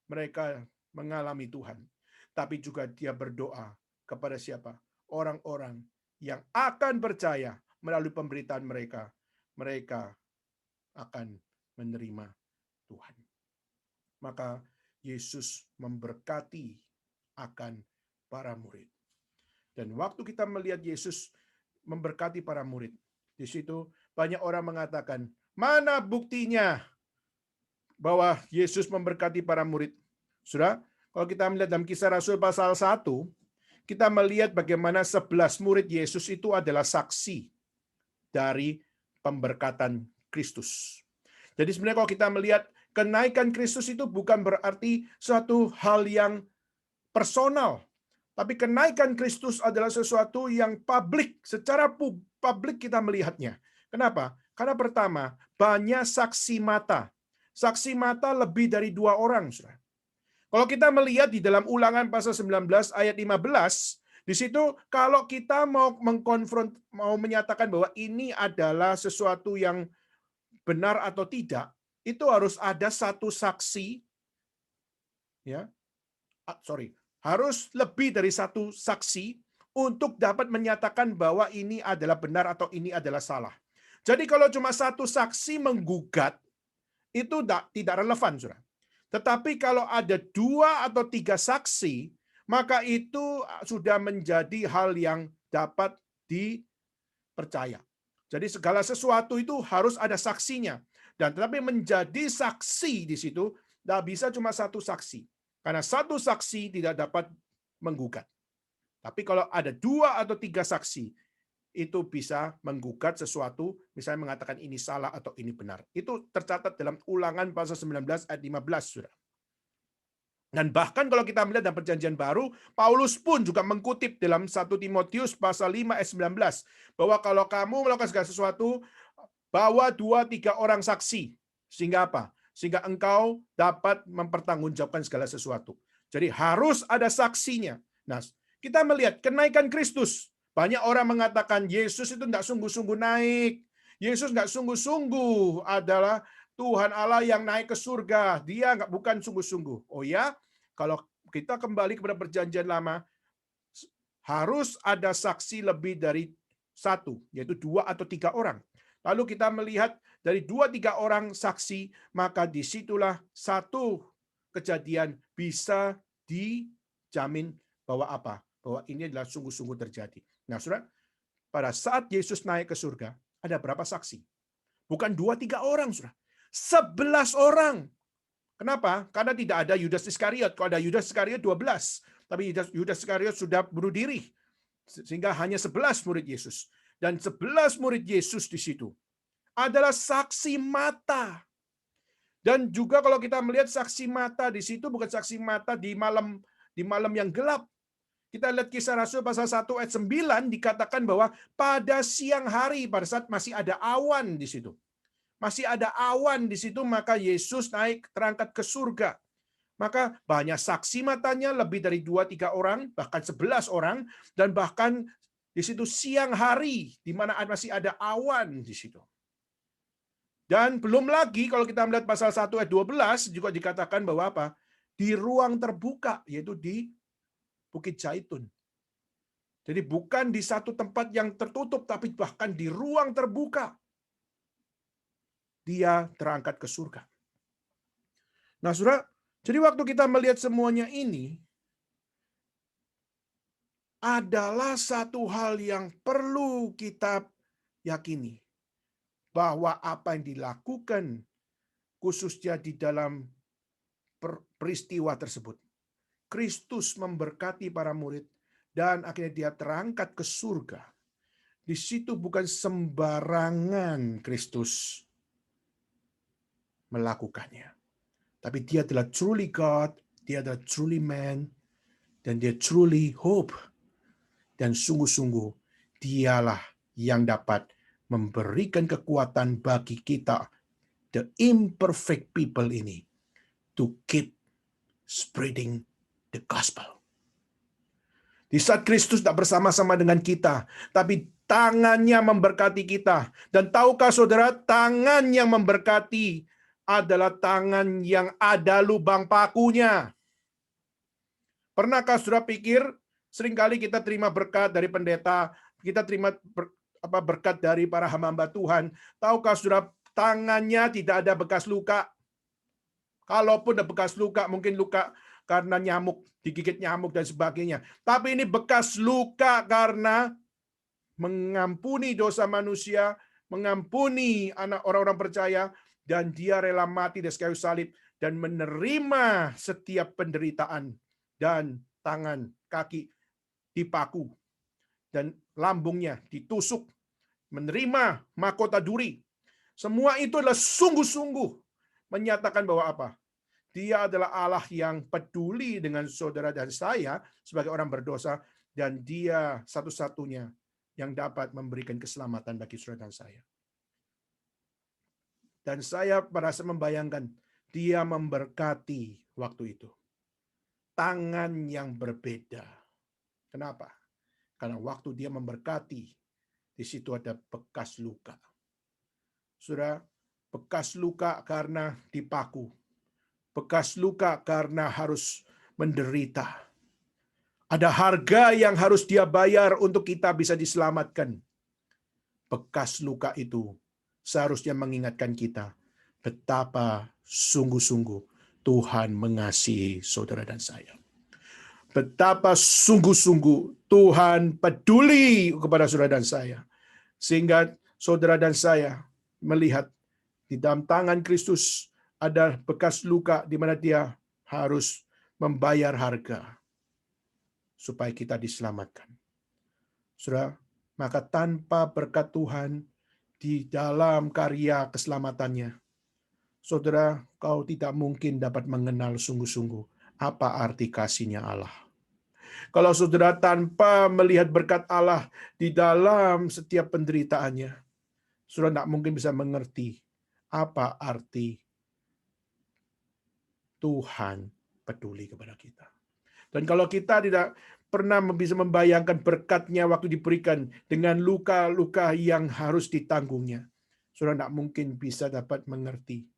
Speaker 1: mereka mengalami Tuhan. Tapi juga dia berdoa kepada siapa? Orang-orang yang akan percaya melalui pemberitaan mereka. Mereka akan menerima Tuhan. Maka Yesus memberkati akan para murid. Dan waktu kita melihat Yesus memberkati para murid, di situ banyak orang mengatakan, mana buktinya bahwa Yesus memberkati para murid? Saudara, kalau kita melihat dalam Kisah Rasul pasal 1, kita melihat bagaimana 11 murid Yesus itu adalah saksi dari pemberkatan Kristus. Jadi sebenarnya kalau kita melihat kenaikan Kristus itu bukan berarti suatu hal yang personal, tapi kenaikan Kristus adalah sesuatu yang publik, secara publik kita melihatnya. Kenapa? Karena pertama, banyak saksi mata. Saksi mata lebih dari 2 orang, saudara. Kalau kita melihat di dalam Ulangan pasal 19 ayat 15, di situ kalau kita mau mau menyatakan bahwa ini adalah sesuatu yang benar atau tidak, itu harus ada satu saksi, ya, harus lebih dari satu saksi untuk dapat menyatakan bahwa ini adalah benar atau ini adalah salah. Jadi kalau cuma satu saksi menggugat, itu tidak relevan, saudara. Tetapi kalau ada 2 atau 3 saksi, maka itu sudah menjadi hal yang dapat dipercaya. Jadi segala sesuatu itu harus ada saksinya. Dan tetapi menjadi saksi di situ, tidak bisa cuma satu saksi. Karena satu saksi tidak dapat menggugat. Tapi kalau ada 2 atau 3 saksi, itu bisa menggugat sesuatu, misalnya mengatakan ini salah atau ini benar. Itu tercatat dalam Ulangan pasal 19 ayat 15, saudara. Dan bahkan kalau kita melihat dalam Perjanjian Baru, Paulus pun juga mengkutip dalam 1 Timotius pasal 5 ayat 19, bahwa kalau kamu melakukan segala sesuatu, bawa 2-3 orang saksi. Sehingga apa? Sehingga engkau dapat mempertanggungjawabkan segala sesuatu. Jadi harus ada saksinya. Nah, kita melihat kenaikan Kristus. Banyak orang mengatakan Yesus itu tidak sungguh-sungguh naik. Yesus nggak sungguh-sungguh adalah Tuhan Allah yang naik ke surga. Dia bukan sungguh-sungguh. Oh ya, kalau kita kembali kepada Perjanjian Lama, harus ada saksi lebih dari 1, yaitu 2 atau 3 orang. Lalu kita melihat dari 2-3 orang saksi, maka disitulah satu kejadian bisa dijamin bahwa apa? Bahwa ini adalah sungguh-sungguh terjadi. Nah, saudara, pada saat Yesus naik ke surga, ada berapa saksi? Bukan 2-3 orang, saudara. 11 orang. Kenapa? Karena tidak ada Yudas Iskariot. Kalau ada Yudas Iskariot 12. Tapi Yudas Iskariot sudah bunuh diri. Sehingga hanya 11 murid Yesus. Dan 11 murid Yesus di situ adalah saksi mata. Dan juga kalau kita melihat saksi mata di situ bukan saksi mata di malam yang gelap. Kita lihat Kisah Rasul pasal 1 ayat 9 dikatakan bahwa pada siang hari pada saat masih ada awan di situ. Masih ada awan di situ, maka Yesus naik terangkat ke surga. Maka banyak saksi matanya, lebih dari 2-3 orang, bahkan 11 orang, dan bahkan di situ siang hari, di mana masih ada awan di situ. Dan belum lagi kalau kita melihat pasal 1 ayat 12 juga dikatakan bahwa apa? Di ruang terbuka, yaitu di Bukit Zaitun. Jadi bukan di satu tempat yang tertutup, tapi bahkan di ruang terbuka. Dia terangkat ke surga. Nah, saudara, jadi waktu kita melihat semuanya ini, adalah satu hal yang perlu kita yakini. Bahwa apa yang dilakukan, khususnya di dalam peristiwa tersebut. Kristus memberkati para murid, dan akhirnya dia terangkat ke surga. Di situ bukan sembarangan Kristus melakukannya. Tapi dia adalah truly God, dia adalah truly man, dan dia truly hope. Dan sungguh-sungguh dialah yang dapat memberikan kekuatan bagi kita, the imperfect people ini, to keep spreading the gospel. Di saat Kristus tak bersama-sama dengan kita, tapi tangannya memberkati kita. Dan tahukah saudara, tangan yang memberkati adalah tangan yang ada lubang pakunya. Pernahkah saudara pikir, seringkali kita terima berkat dari pendeta, kita terima berkat dari para hamba Tuhan. Tahukah saudara, tangannya tidak ada bekas luka. Kalaupun ada bekas luka, mungkin luka karena nyamuk, digigit nyamuk dan sebagainya. Tapi ini bekas luka karena mengampuni dosa manusia, mengampuni anak orang-orang percaya, dan dia rela mati di kayu salib dan menerima setiap penderitaan, dan tangan, kaki dipaku, dan lambungnya ditusuk, menerima mahkota duri. Semua itu adalah sungguh-sungguh menyatakan bahwa apa? Dia adalah Allah yang peduli dengan saudara dan saya sebagai orang berdosa, dan dia satu-satunya yang dapat memberikan keselamatan bagi saudara dan saya. Dan saya merasa membayangkan dia memberkati waktu itu. Tangan yang berbeda. Kenapa? Karena waktu dia memberkati, di situ ada bekas luka. Saudara, bekas luka karena dipaku. Bekas luka karena harus menderita. Ada harga yang harus dia bayar untuk kita bisa diselamatkan. Bekas luka itu seharusnya mengingatkan kita betapa sungguh-sungguh Tuhan mengasihi saudara dan saya. Betapa sungguh-sungguh Tuhan peduli kepada saudara dan saya. Sehingga saudara dan saya melihat di dalam tangan Kristus ada bekas luka di mana dia harus membayar harga supaya kita diselamatkan. Saudara, maka tanpa berkat Tuhan di dalam karya keselamatannya, saudara, kau tidak mungkin dapat mengenal sungguh-sungguh apa arti kasihnya Allah. Kalau saudara tanpa melihat berkat Allah di dalam setiap penderitaannya, saudara tidak mungkin bisa mengerti apa arti Tuhan peduli kepada kita. Dan kalau kita tidak pernah bisa membayangkan berkatnya waktu diberikan dengan luka-luka yang harus ditanggungnya, saudara tidak mungkin bisa dapat mengerti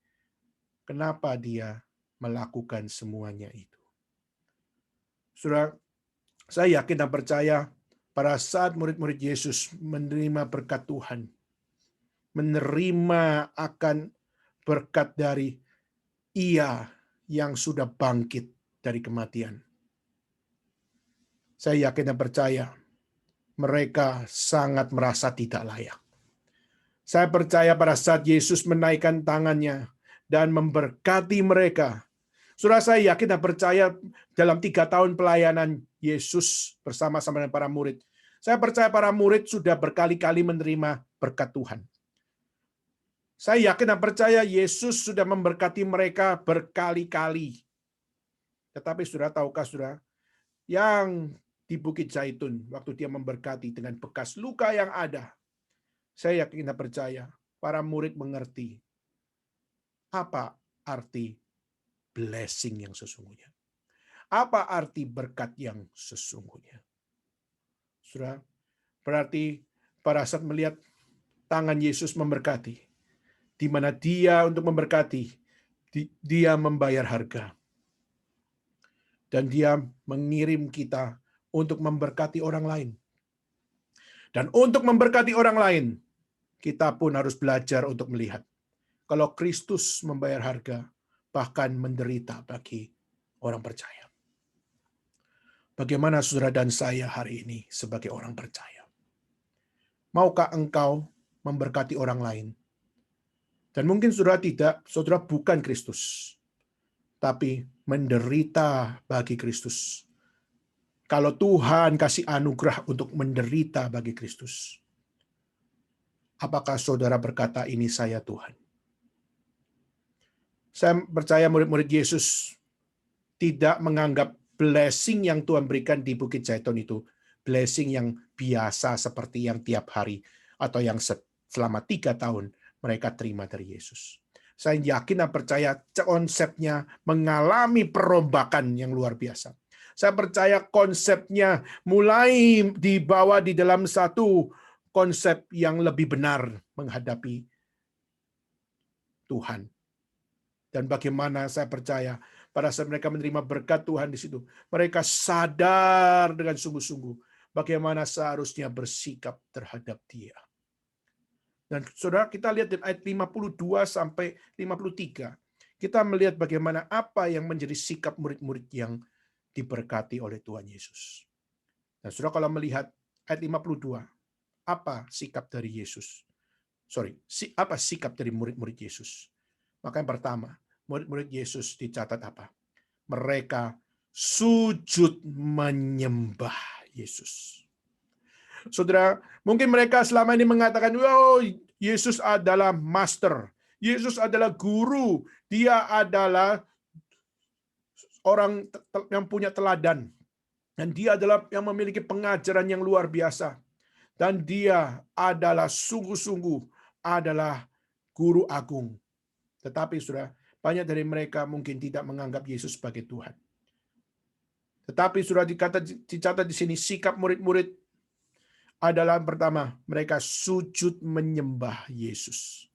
Speaker 1: kenapa dia melakukan semuanya itu. Saudara, saya yakin dan percaya pada saat murid-murid Yesus menerima berkat Tuhan, menerima akan berkat dari Ia yang sudah bangkit dari kematian. Saya yakin dan percaya mereka sangat merasa tidak layak. Saya percaya pada saat Yesus menaikkan tangannya dan memberkati mereka. Saudara, saya yakin dan percaya dalam 3 tahun pelayanan Yesus bersama-sama dengan para murid, saya percaya para murid sudah berkali-kali menerima berkat Tuhan. Saya yakin dan percaya Yesus sudah memberkati mereka berkali-kali. Tetapi saudara, tahukah saudara, yang di Bukit Zaitun, waktu dia memberkati dengan bekas luka yang ada, saya yakin dan percaya para murid mengerti apa arti blessing yang sesungguhnya. Apa arti berkat yang sesungguhnya. Saudara, berarti pada saat melihat tangan Yesus memberkati, di mana dia untuk memberkati, dia membayar harga. Dan dia mengirim kita untuk memberkati orang lain. Dan untuk memberkati orang lain, kita pun harus belajar untuk melihat kalau Kristus membayar harga, bahkan menderita bagi orang percaya. Bagaimana saudara dan saya hari ini sebagai orang percaya? Maukah engkau memberkati orang lain? Dan mungkin saudara tidak, saudara bukan Kristus, tapi menderita bagi Kristus. Kalau Tuhan kasih anugerah untuk menderita bagi Kristus, apakah saudara berkata, ini saya Tuhan? Saya percaya murid-murid Yesus tidak menganggap blessing yang Tuhan berikan di Bukit Zaitun itu blessing yang biasa seperti yang tiap hari atau yang selama 3 tahun mereka terima dari Yesus. Saya yakin dan percaya konsepnya mengalami perombakan yang luar biasa. Saya percaya konsepnya mulai dibawa di dalam satu konsep yang lebih benar menghadapi Tuhan. Dan bagaimana saya percaya pada saat mereka menerima berkat Tuhan di situ, mereka sadar dengan sungguh-sungguh bagaimana seharusnya bersikap terhadap Dia. Dan saudara, kita lihat di ayat 52 sampai 53. Kita melihat bagaimana apa yang menjadi sikap murid-murid yang diberkati oleh Tuhan Yesus. Nah, saudara, kalau melihat ayat 52, apa sikap dari Yesus? Apa sikap dari murid-murid Yesus? Maka yang pertama, murid-murid Yesus dicatat apa? Mereka sujud menyembah Yesus. Saudara, mungkin mereka selama ini mengatakan, oh, Yesus adalah master. Yesus adalah guru. Dia adalah orang yang punya teladan. Dan dia adalah yang memiliki pengajaran yang luar biasa. Dan dia adalah sungguh-sungguh adalah guru agung. Tetapi saudara, banyak dari mereka mungkin tidak menganggap Yesus sebagai Tuhan. Tetapi sudah dicatat di sini sikap murid-murid adalah pertama, mereka sujud menyembah Yesus.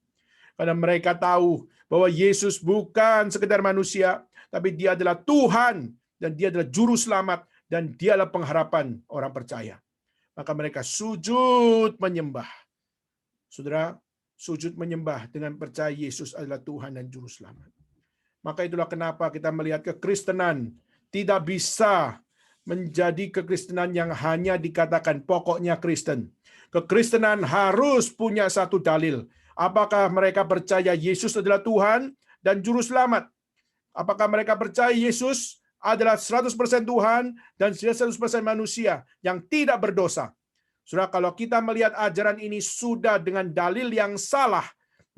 Speaker 1: Karena mereka tahu bahwa Yesus bukan sekedar manusia, tapi Dia adalah Tuhan, dan Dia adalah juru selamat, dan Dialah pengharapan orang percaya. Maka mereka sujud menyembah. Saudara, sujud menyembah dengan percaya Yesus adalah Tuhan dan juru selamat. Maka itulah kenapa kita melihat kekristenan tidak bisa menjadi kekristenan yang hanya dikatakan pokoknya Kristen. Kekristenan harus punya satu dalil. Apakah mereka percaya Yesus adalah Tuhan dan juru selamat? Apakah mereka percaya Yesus adalah 100% Tuhan dan 100% manusia yang tidak berdosa? Saudara, kalau kita melihat ajaran ini sudah dengan dalil yang salah,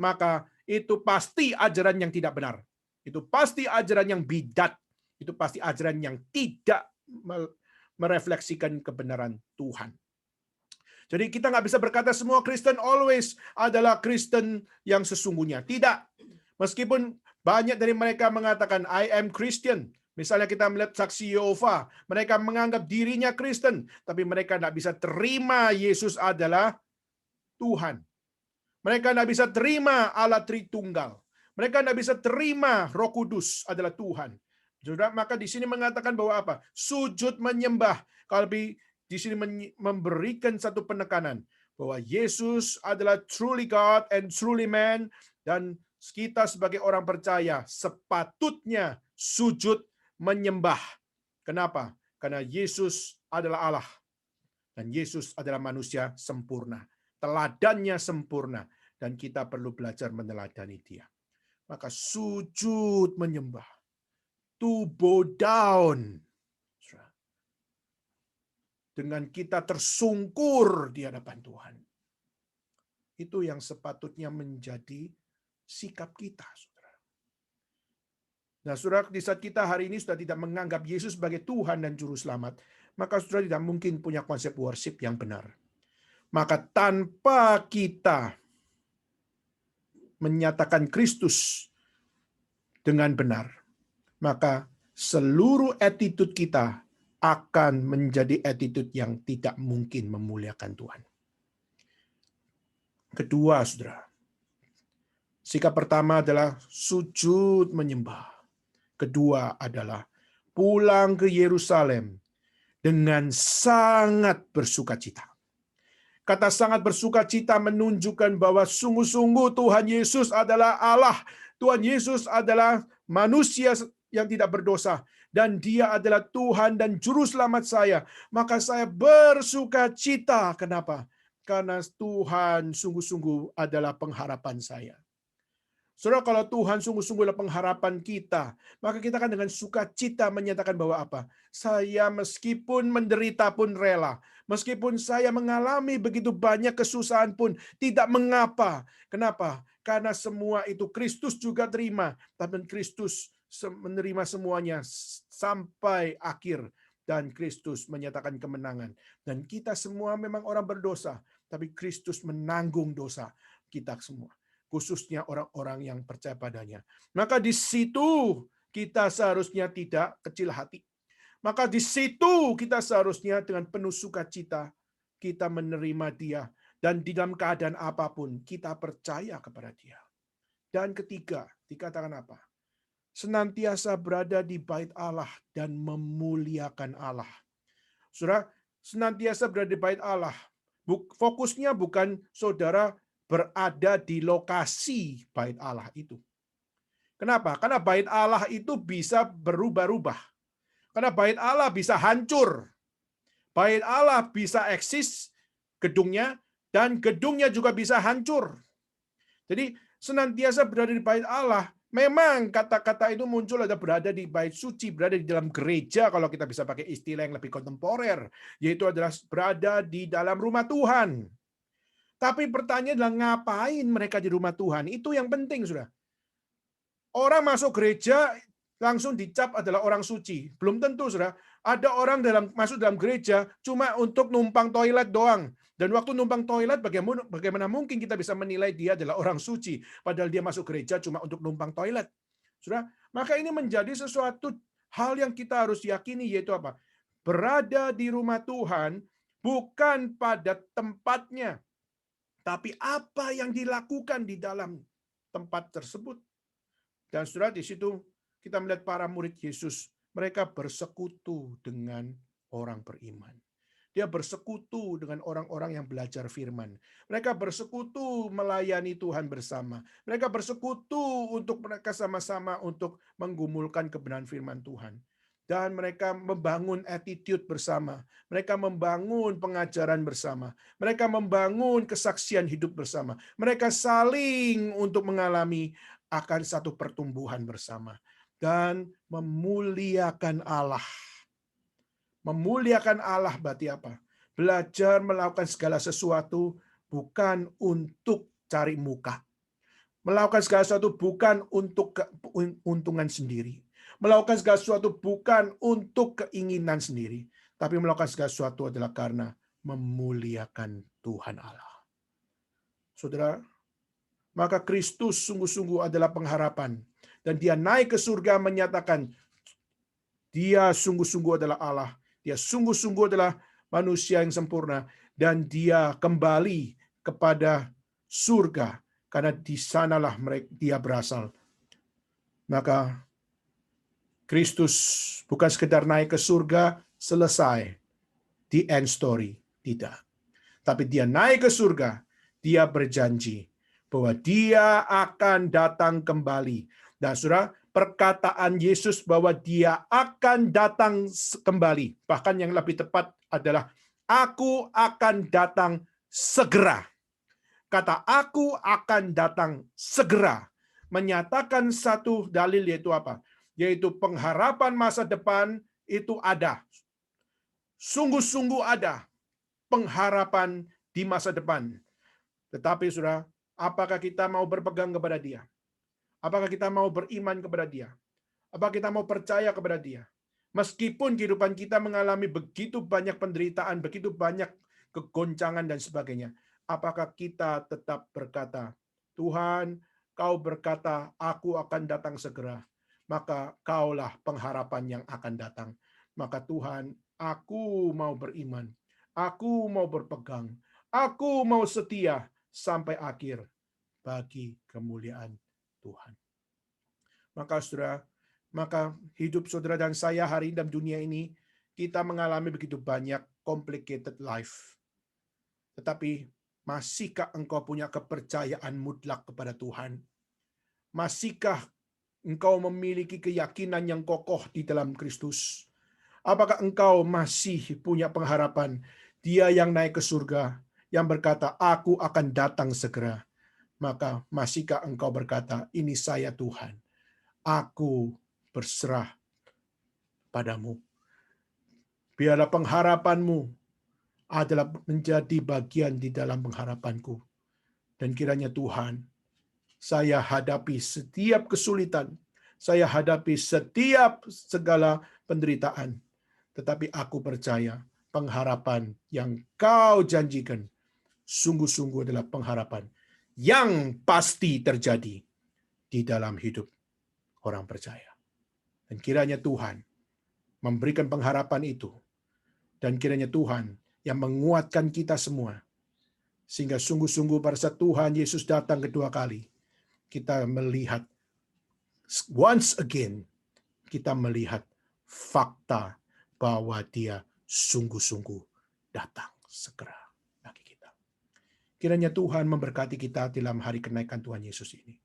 Speaker 1: maka itu pasti ajaran yang tidak benar. Itu pasti ajaran yang bidat. Itu pasti ajaran yang tidak merefleksikan kebenaran Tuhan. Jadi kita nggak bisa berkata semua Kristen always adalah Kristen yang sesungguhnya. Tidak. Meskipun banyak dari mereka mengatakan, I am Christian. Misalnya kita melihat saksi Yehova, mereka menganggap dirinya Kristen, tapi mereka tidak bisa terima Yesus adalah Tuhan. Mereka tidak bisa terima Allah Tritunggal. Mereka tidak bisa terima Roh Kudus adalah Tuhan. Maka di sini mengatakan bahwa apa? Sujud menyembah. Kalau di sini memberikan satu penekanan bahwa Yesus adalah truly God and truly man, dan kita sebagai orang percaya sepatutnya sujud menyembah. Kenapa? Karena Yesus adalah Allah dan Yesus adalah manusia sempurna. Teladannya sempurna dan kita perlu belajar meneladani Dia. Maka sujud menyembah. To bow down. Dengan kita tersungkur di hadapan Tuhan. Itu yang sepatutnya menjadi sikap kita, saudara. Nah, saudara, di saat kita hari ini sudah tidak menganggap Yesus sebagai Tuhan dan Juru Selamat, maka saudara tidak mungkin punya konsep worship yang benar. Maka tanpa kita menyatakan Kristus dengan benar, maka seluruh attitude kita akan menjadi attitude yang tidak mungkin memuliakan Tuhan. Kedua, saudara, sikap pertama adalah sujud menyembah. Kedua adalah pulang ke Yerusalem dengan sangat bersukacita. Kata sangat bersukacita menunjukkan bahwa sungguh-sungguh Tuhan Yesus adalah Allah. Tuhan Yesus adalah manusia yang tidak berdosa. Dan Dia adalah Tuhan dan Juru Selamat saya. Maka saya bersukacita. Kenapa? Karena Tuhan sungguh-sungguh adalah pengharapan saya. Saudara, kalau Tuhan sungguh-sungguh adalah pengharapan kita, maka kita akan dengan sukacita menyatakan bahwa apa? Saya meskipun menderita pun rela. Meskipun saya mengalami begitu banyak kesusahan pun tidak mengapa. Kenapa? Karena semua itu Kristus juga terima. Tapi Kristus menerima semuanya sampai akhir. Dan Kristus menyatakan kemenangan. Dan kita semua memang orang berdosa. Tapi Kristus menanggung dosa kita semua. Khususnya orang-orang yang percaya padanya. Maka di situ kita seharusnya tidak kecil hati. Maka di situ kita seharusnya dengan penuh sukacita kita menerima Dia Dan di dalam keadaan apapun, kita percaya kepada Dia. Dan ketiga, dikatakan apa? Senantiasa berada di bait Allah dan memuliakan Allah. Saudara, senantiasa berada di bait Allah. Fokusnya bukan saudara berada di lokasi bait Allah itu. Kenapa? Karena bait Allah itu bisa berubah-ubah. Karena bait Allah bisa hancur. Bait Allah bisa eksis gedungnya, dan gedungnya juga bisa hancur. Jadi senantiasa berada di bait Allah. Memang kata-kata itu muncul ada berada di bait suci, berada di dalam gereja kalau kita bisa pakai istilah yang lebih kontemporer, yaitu adalah berada di dalam rumah Tuhan. Tapi pertanyaan adalah ngapain mereka di rumah Tuhan? Itu yang penting, Saudara. Orang masuk gereja langsung dicap adalah orang suci. Belum tentu, Saudara. Ada orang masuk dalam gereja cuma untuk numpang toilet doang. Dan waktu numpang toilet, bagaimana mungkin kita bisa menilai dia adalah orang suci, padahal dia masuk gereja cuma untuk numpang toilet. Saudara, maka ini menjadi sesuatu hal yang kita harus yakini, yaitu apa? Berada di rumah Tuhan bukan pada tempatnya, tapi apa yang dilakukan di dalam tempat tersebut. Dan saudara, di situ kita melihat para murid Yesus, mereka bersekutu dengan orang beriman. Dia bersekutu dengan orang-orang yang belajar firman. Mereka bersekutu melayani Tuhan bersama. Mereka bersekutu untuk mereka sama-sama untuk menggumulkan kebenaran firman Tuhan. Dan mereka membangun attitude bersama. Mereka membangun pengajaran bersama. Mereka membangun kesaksian hidup bersama. Mereka saling untuk mengalami akan satu pertumbuhan bersama. Dan memuliakan Allah. Memuliakan Allah berarti apa? Belajar melakukan segala sesuatu bukan untuk cari muka. Melakukan segala sesuatu bukan untuk keuntungan sendiri. Melakukan segala sesuatu bukan untuk keinginan sendiri. Tapi melakukan segala sesuatu adalah karena memuliakan Tuhan Allah. Saudara, maka Kristus sungguh-sungguh adalah pengharapan. Dan dia naik ke surga menyatakan, dia sungguh-sungguh adalah Allah. Dia sungguh-sungguh adalah manusia yang sempurna. Dan dia kembali kepada surga. Karena di sanalah dia berasal. Maka Kristus bukan sekedar naik ke surga, selesai. The end story. Tidak. Tapi dia naik ke surga. Dia berjanji bahwa dia akan datang kembali. Dan saudara, perkataan Yesus bahwa dia akan datang kembali. Bahkan yang lebih tepat adalah, aku akan datang segera. Kata aku akan datang segera menyatakan satu dalil, yaitu apa? Yaitu pengharapan masa depan itu ada. Sungguh-sungguh ada pengharapan di masa depan. Tetapi saudara, apakah kita mau berpegang kepada dia? Apakah kita mau beriman kepada dia? Apakah kita mau percaya kepada dia? Meskipun kehidupan kita mengalami begitu banyak penderitaan, begitu banyak kegoncangan dan sebagainya, apakah kita tetap berkata, Tuhan, kau berkata, aku akan datang segera, maka kaulah pengharapan yang akan datang. Maka Tuhan, aku mau beriman, aku mau berpegang, aku mau setia sampai akhir bagi kemuliaan Tuhan. Maka saudara, maka hidup saudara dan saya hari ini dalam dunia ini, kita mengalami begitu banyak complicated life. Tetapi masihkah engkau punya kepercayaan mutlak kepada Tuhan? Masihkah engkau memiliki keyakinan yang kokoh di dalam Kristus? Apakah engkau masih punya pengharapan dia yang naik ke surga, yang berkata, aku akan datang segera? Maka masihkah engkau berkata, ini saya Tuhan, aku berserah padamu. Biarlah pengharapanmu adalah menjadi bagian di dalam pengharapanku. Dan kiranya Tuhan, saya hadapi setiap kesulitan, saya hadapi setiap segala penderitaan. Tetapi aku percaya pengharapan yang kau janjikan sungguh-sungguh adalah pengharapan yang pasti terjadi di dalam hidup orang percaya. Dan kiranya Tuhan memberikan pengharapan itu. Dan kiranya Tuhan yang menguatkan kita semua. Sehingga sungguh-sungguh pada saat Tuhan Yesus datang kedua kali, kita melihat once again, kita melihat fakta bahwa dia sungguh-sungguh datang segera bagi kita. Kiranya Tuhan memberkati kita dalam hari kenaikan Tuhan Yesus ini.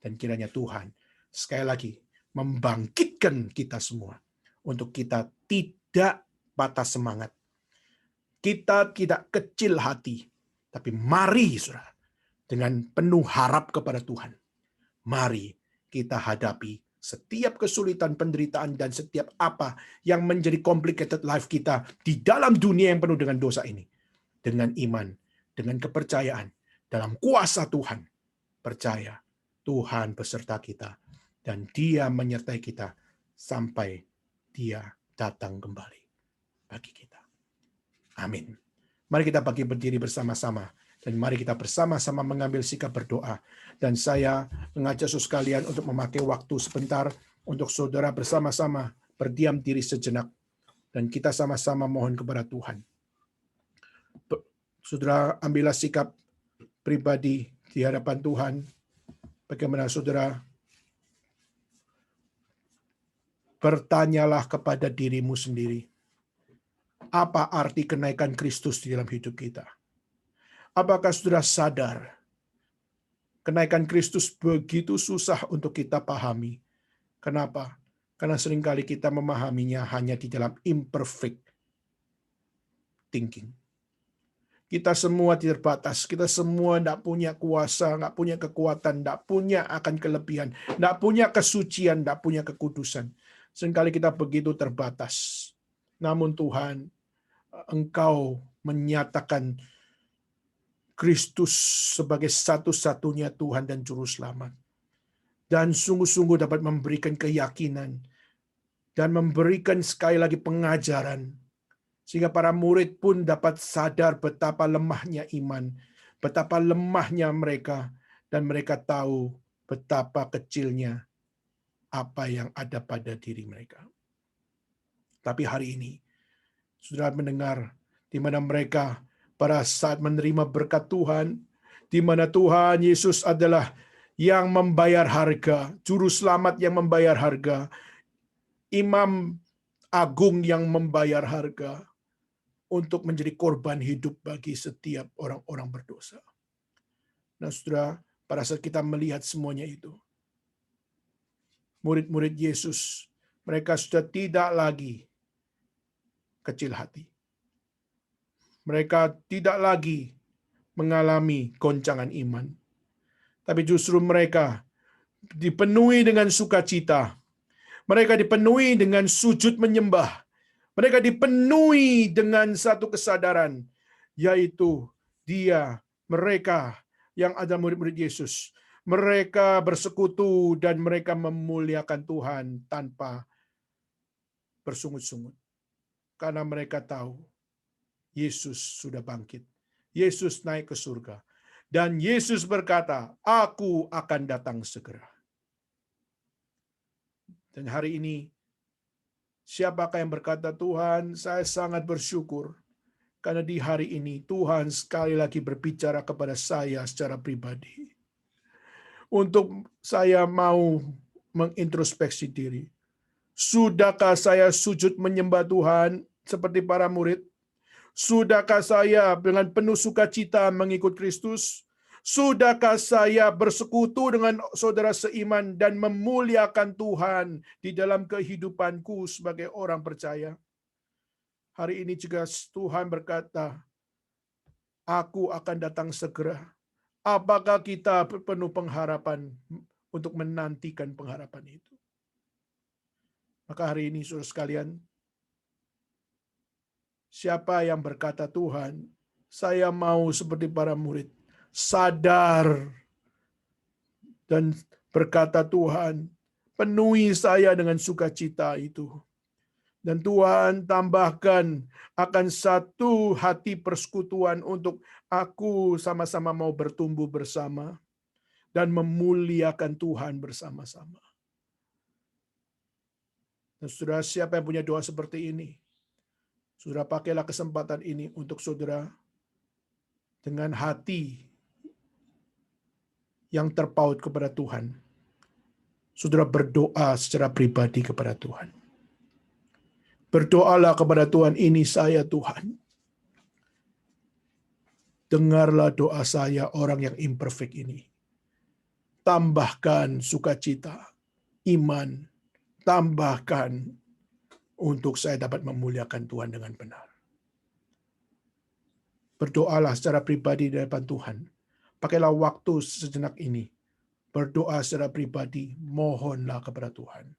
Speaker 1: Dan kiranya Tuhan sekali lagi membangkitkan kita semua untuk kita tidak patah semangat. Kita tidak kecil hati, tapi mari saudara, dengan penuh harap kepada Tuhan. Mari kita hadapi setiap kesulitan, penderitaan, dan setiap apa yang menjadi complicated life kita di dalam dunia yang penuh dengan dosa ini. Dengan iman, dengan kepercayaan, dalam kuasa Tuhan. Percaya, Tuhan beserta kita, dan Dia menyertai kita sampai Dia datang kembali bagi kita. Amin. Mari kita bagi berdiri bersama-sama. Dan mari kita bersama-sama mengambil sikap berdoa. Dan saya mengajak saudara sekalian untuk memakai waktu sebentar untuk saudara bersama-sama berdiam diri sejenak. Dan kita sama-sama mohon kepada Tuhan. Saudara ambillah sikap pribadi di hadapan Tuhan. Bagaimana saudara bertanyalah kepada dirimu sendiri. Apa arti kenaikan Kristus di dalam hidup kita? Apakah saudara sadar kenaikan Kristus begitu susah untuk kita pahami? Kenapa? Karena seringkali kita memahaminya hanya di dalam imperfect thinking. Kita semua terbatas, kita semua tidak punya kuasa, nggak punya kekuatan, tidak punya akan kelebihan, tidak punya kesucian, tidak punya kekudusan. Seringkali kita begitu terbatas. Namun Tuhan, Engkau menyatakan Kristus sebagai satu-satunya Tuhan dan Juru Selamat. Dan sungguh-sungguh dapat memberikan keyakinan dan memberikan sekali lagi pengajaran. Sehingga para murid pun dapat sadar betapa lemahnya iman, betapa lemahnya mereka, dan mereka tahu betapa kecilnya apa yang ada pada diri mereka. Tapi hari ini, saudara mendengar di mana mereka pada saat menerima berkat Tuhan, di mana Tuhan Yesus adalah yang membayar harga, Juru Selamat yang membayar harga, Imam Agung yang membayar harga untuk menjadi korban hidup bagi setiap orang-orang berdosa. Nah, saudara, pada saat kita melihat semuanya itu, murid-murid Yesus, mereka sudah tidak lagi kecil hati. Mereka tidak lagi mengalami goncangan iman. Tapi justru mereka dipenuhi dengan sukacita. Mereka dipenuhi dengan sujud menyembah. Mereka dipenuhi dengan satu kesadaran, yaitu mereka yang ada murid-murid Yesus. Mereka bersekutu dan mereka memuliakan Tuhan tanpa bersungut-sungut. Karena mereka tahu Yesus sudah bangkit. Yesus naik ke surga. Dan Yesus berkata, "Aku akan datang segera." Dan hari ini, siapakah yang berkata, "Tuhan, saya sangat bersyukur karena di hari ini Tuhan sekali lagi berbicara kepada saya secara pribadi. Untuk saya mau mengintrospeksi diri. Sudahkah saya sujud menyembah Tuhan seperti para murid? Sudahkah saya dengan penuh sukacita mengikut Kristus? Sudahkah saya bersekutu dengan saudara seiman dan memuliakan Tuhan di dalam kehidupanku sebagai orang percaya? Hari ini juga Tuhan berkata, "Aku akan datang segera." Apakah kita penuh pengharapan untuk menantikan pengharapan itu? Maka hari ini saudara sekalian, siapa yang berkata, "Tuhan, saya mau seperti para murid, sadar dan berkata, Tuhan, penuhi saya dengan sukacita itu. Dan Tuhan tambahkan akan satu hati persekutuan untuk aku sama-sama mau bertumbuh bersama dan memuliakan Tuhan bersama-sama." Dan saudara, siapa yang punya doa seperti ini? Saudara pakailah kesempatan ini untuk saudara dengan hati yang terpaut kepada Tuhan, saudara berdoa secara pribadi kepada Tuhan. Berdoalah kepada Tuhan, ini saya Tuhan. Dengarlah doa saya orang yang imperfect ini. Tambahkan sukacita, iman, tambahkan untuk saya dapat memuliakan Tuhan dengan benar. Berdoalah secara pribadi di hadapan Tuhan. Pakailah waktu sejenak ini. Berdoa secara pribadi, mohonlah kepada Tuhan.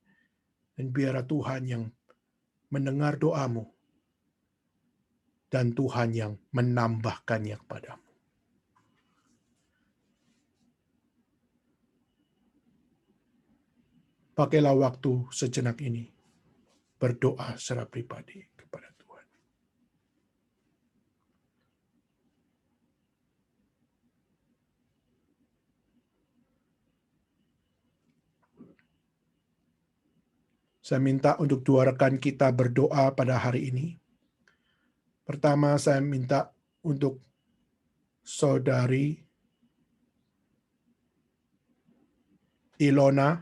Speaker 1: Dan biarlah Tuhan yang mendengar doamu. Dan Tuhan yang menambahkannya kepadamu. Pakailah waktu sejenak ini. Berdoa secara pribadi kepada Tuhan. Saya minta untuk dua rekan kita berdoa pada hari ini. Pertama, saya minta untuk saudari Ilona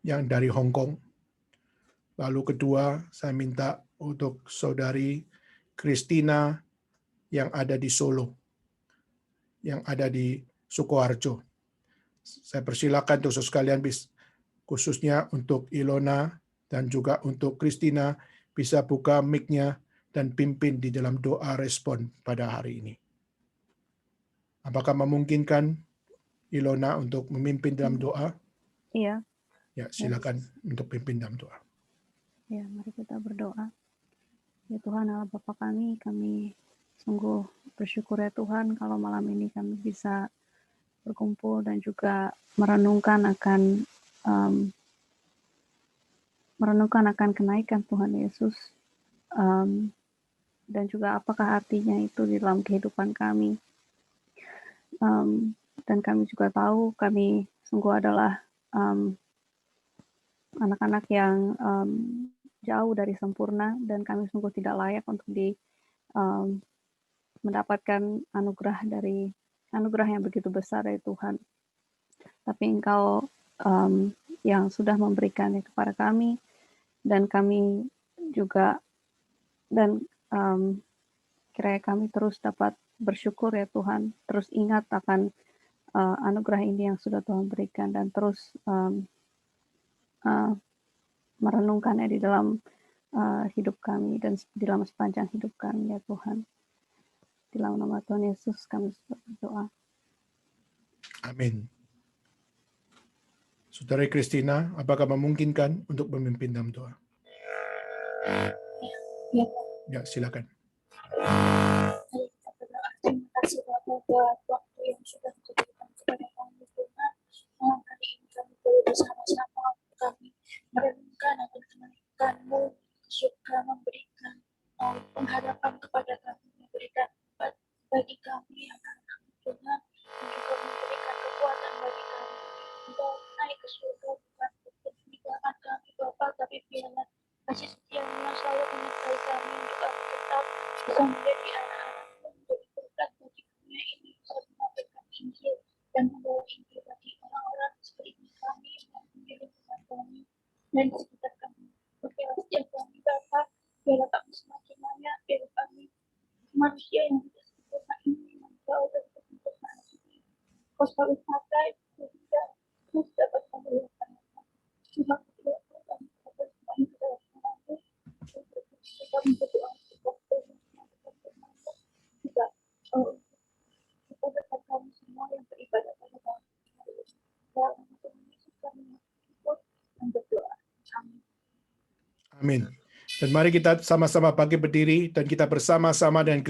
Speaker 1: yang dari Hong Kong. Lalu kedua, saya minta untuk saudari Christina yang ada di Solo, yang ada di Sukoharjo. Saya persilakan untuk saudara sekalian, khususnya untuk Ilona dan juga untuk Christina, bisa buka mic-nya dan pimpin di dalam doa respon pada hari ini. Apakah memungkinkan Ilona untuk memimpin dalam doa?
Speaker 2: Iya.
Speaker 1: Ya, silakan untuk pimpin dalam doa.
Speaker 2: Ya, mari kita berdoa. Ya Tuhan Allah Bapa kami sungguh bersyukur ya Tuhan kalau malam ini kami bisa berkumpul dan juga merenungkan akan kenaikan Tuhan Yesus, dan juga apakah artinya itu di dalam kehidupan kami. Dan kami juga tahu kami sungguh adalah anak-anak yang jauh dari sempurna, dan kami sungguh tidak layak untuk mendapatkan anugerah yang begitu besar dari Tuhan. Tapi Engkau yang sudah memberikannya kepada kami, dan kami juga, dan kiranya kami terus dapat bersyukur ya Tuhan, terus ingat akan anugerah ini yang sudah Tuhan berikan, dan terus merenungkannya di dalam hidup kami dan di dalam sepanjang hidup kami ya Tuhan. Di dalam nama Tuhan Yesus kami berdoa.
Speaker 1: Amin. Saudari Christina, apakah memungkinkan untuk memimpin dalam doa?
Speaker 3: Ya.
Speaker 1: Ya, silakan.
Speaker 3: Terima kasih Bapak buat waktu yang sudah diberikan kepada kami Tuhan. Malam hari ini kami boleh bersama-sama, kami merenungkan akan kenaikan-Mu, suka memberikan pengharapan kepada kami, memberikan bagi kami yang anak Tuhan, dan juga memberikan kekuatan bagi kami untuk naik ke surga, bukan untuk meninggalkan kami Bapak, tapi biarlah kasih setia-Mu yang selalu menyertai kami untuk kami tetap bisa menjadi anak-anak menjadi berkat bagi dunia ini, bisa menyampaikan Injil dan membawa Injil bagi orang-orang seperti kami yang di lingkungan kami dan di sekitar kami. Berkailah setiap kami Bapak, biarlah kami semakin banyak, biarlah kami manusia yang tidak sempurna ini yang jauh dari kesempurnaan ini. Kau selalu pakai sehingga terus dapat memuliakan nama. Terima kasih kami dapat semuanya ke dalam nama-Mu. Kita berdoa untuk juga kita dapat kami semua yang beribadah pada kami hari ini. Dalam nama Tuhan Yesus kami bersyukur dan berdoa. Amin.
Speaker 1: Amin. Dan mari kita sama-sama bangkit berdiri dan kita bersama-sama dengan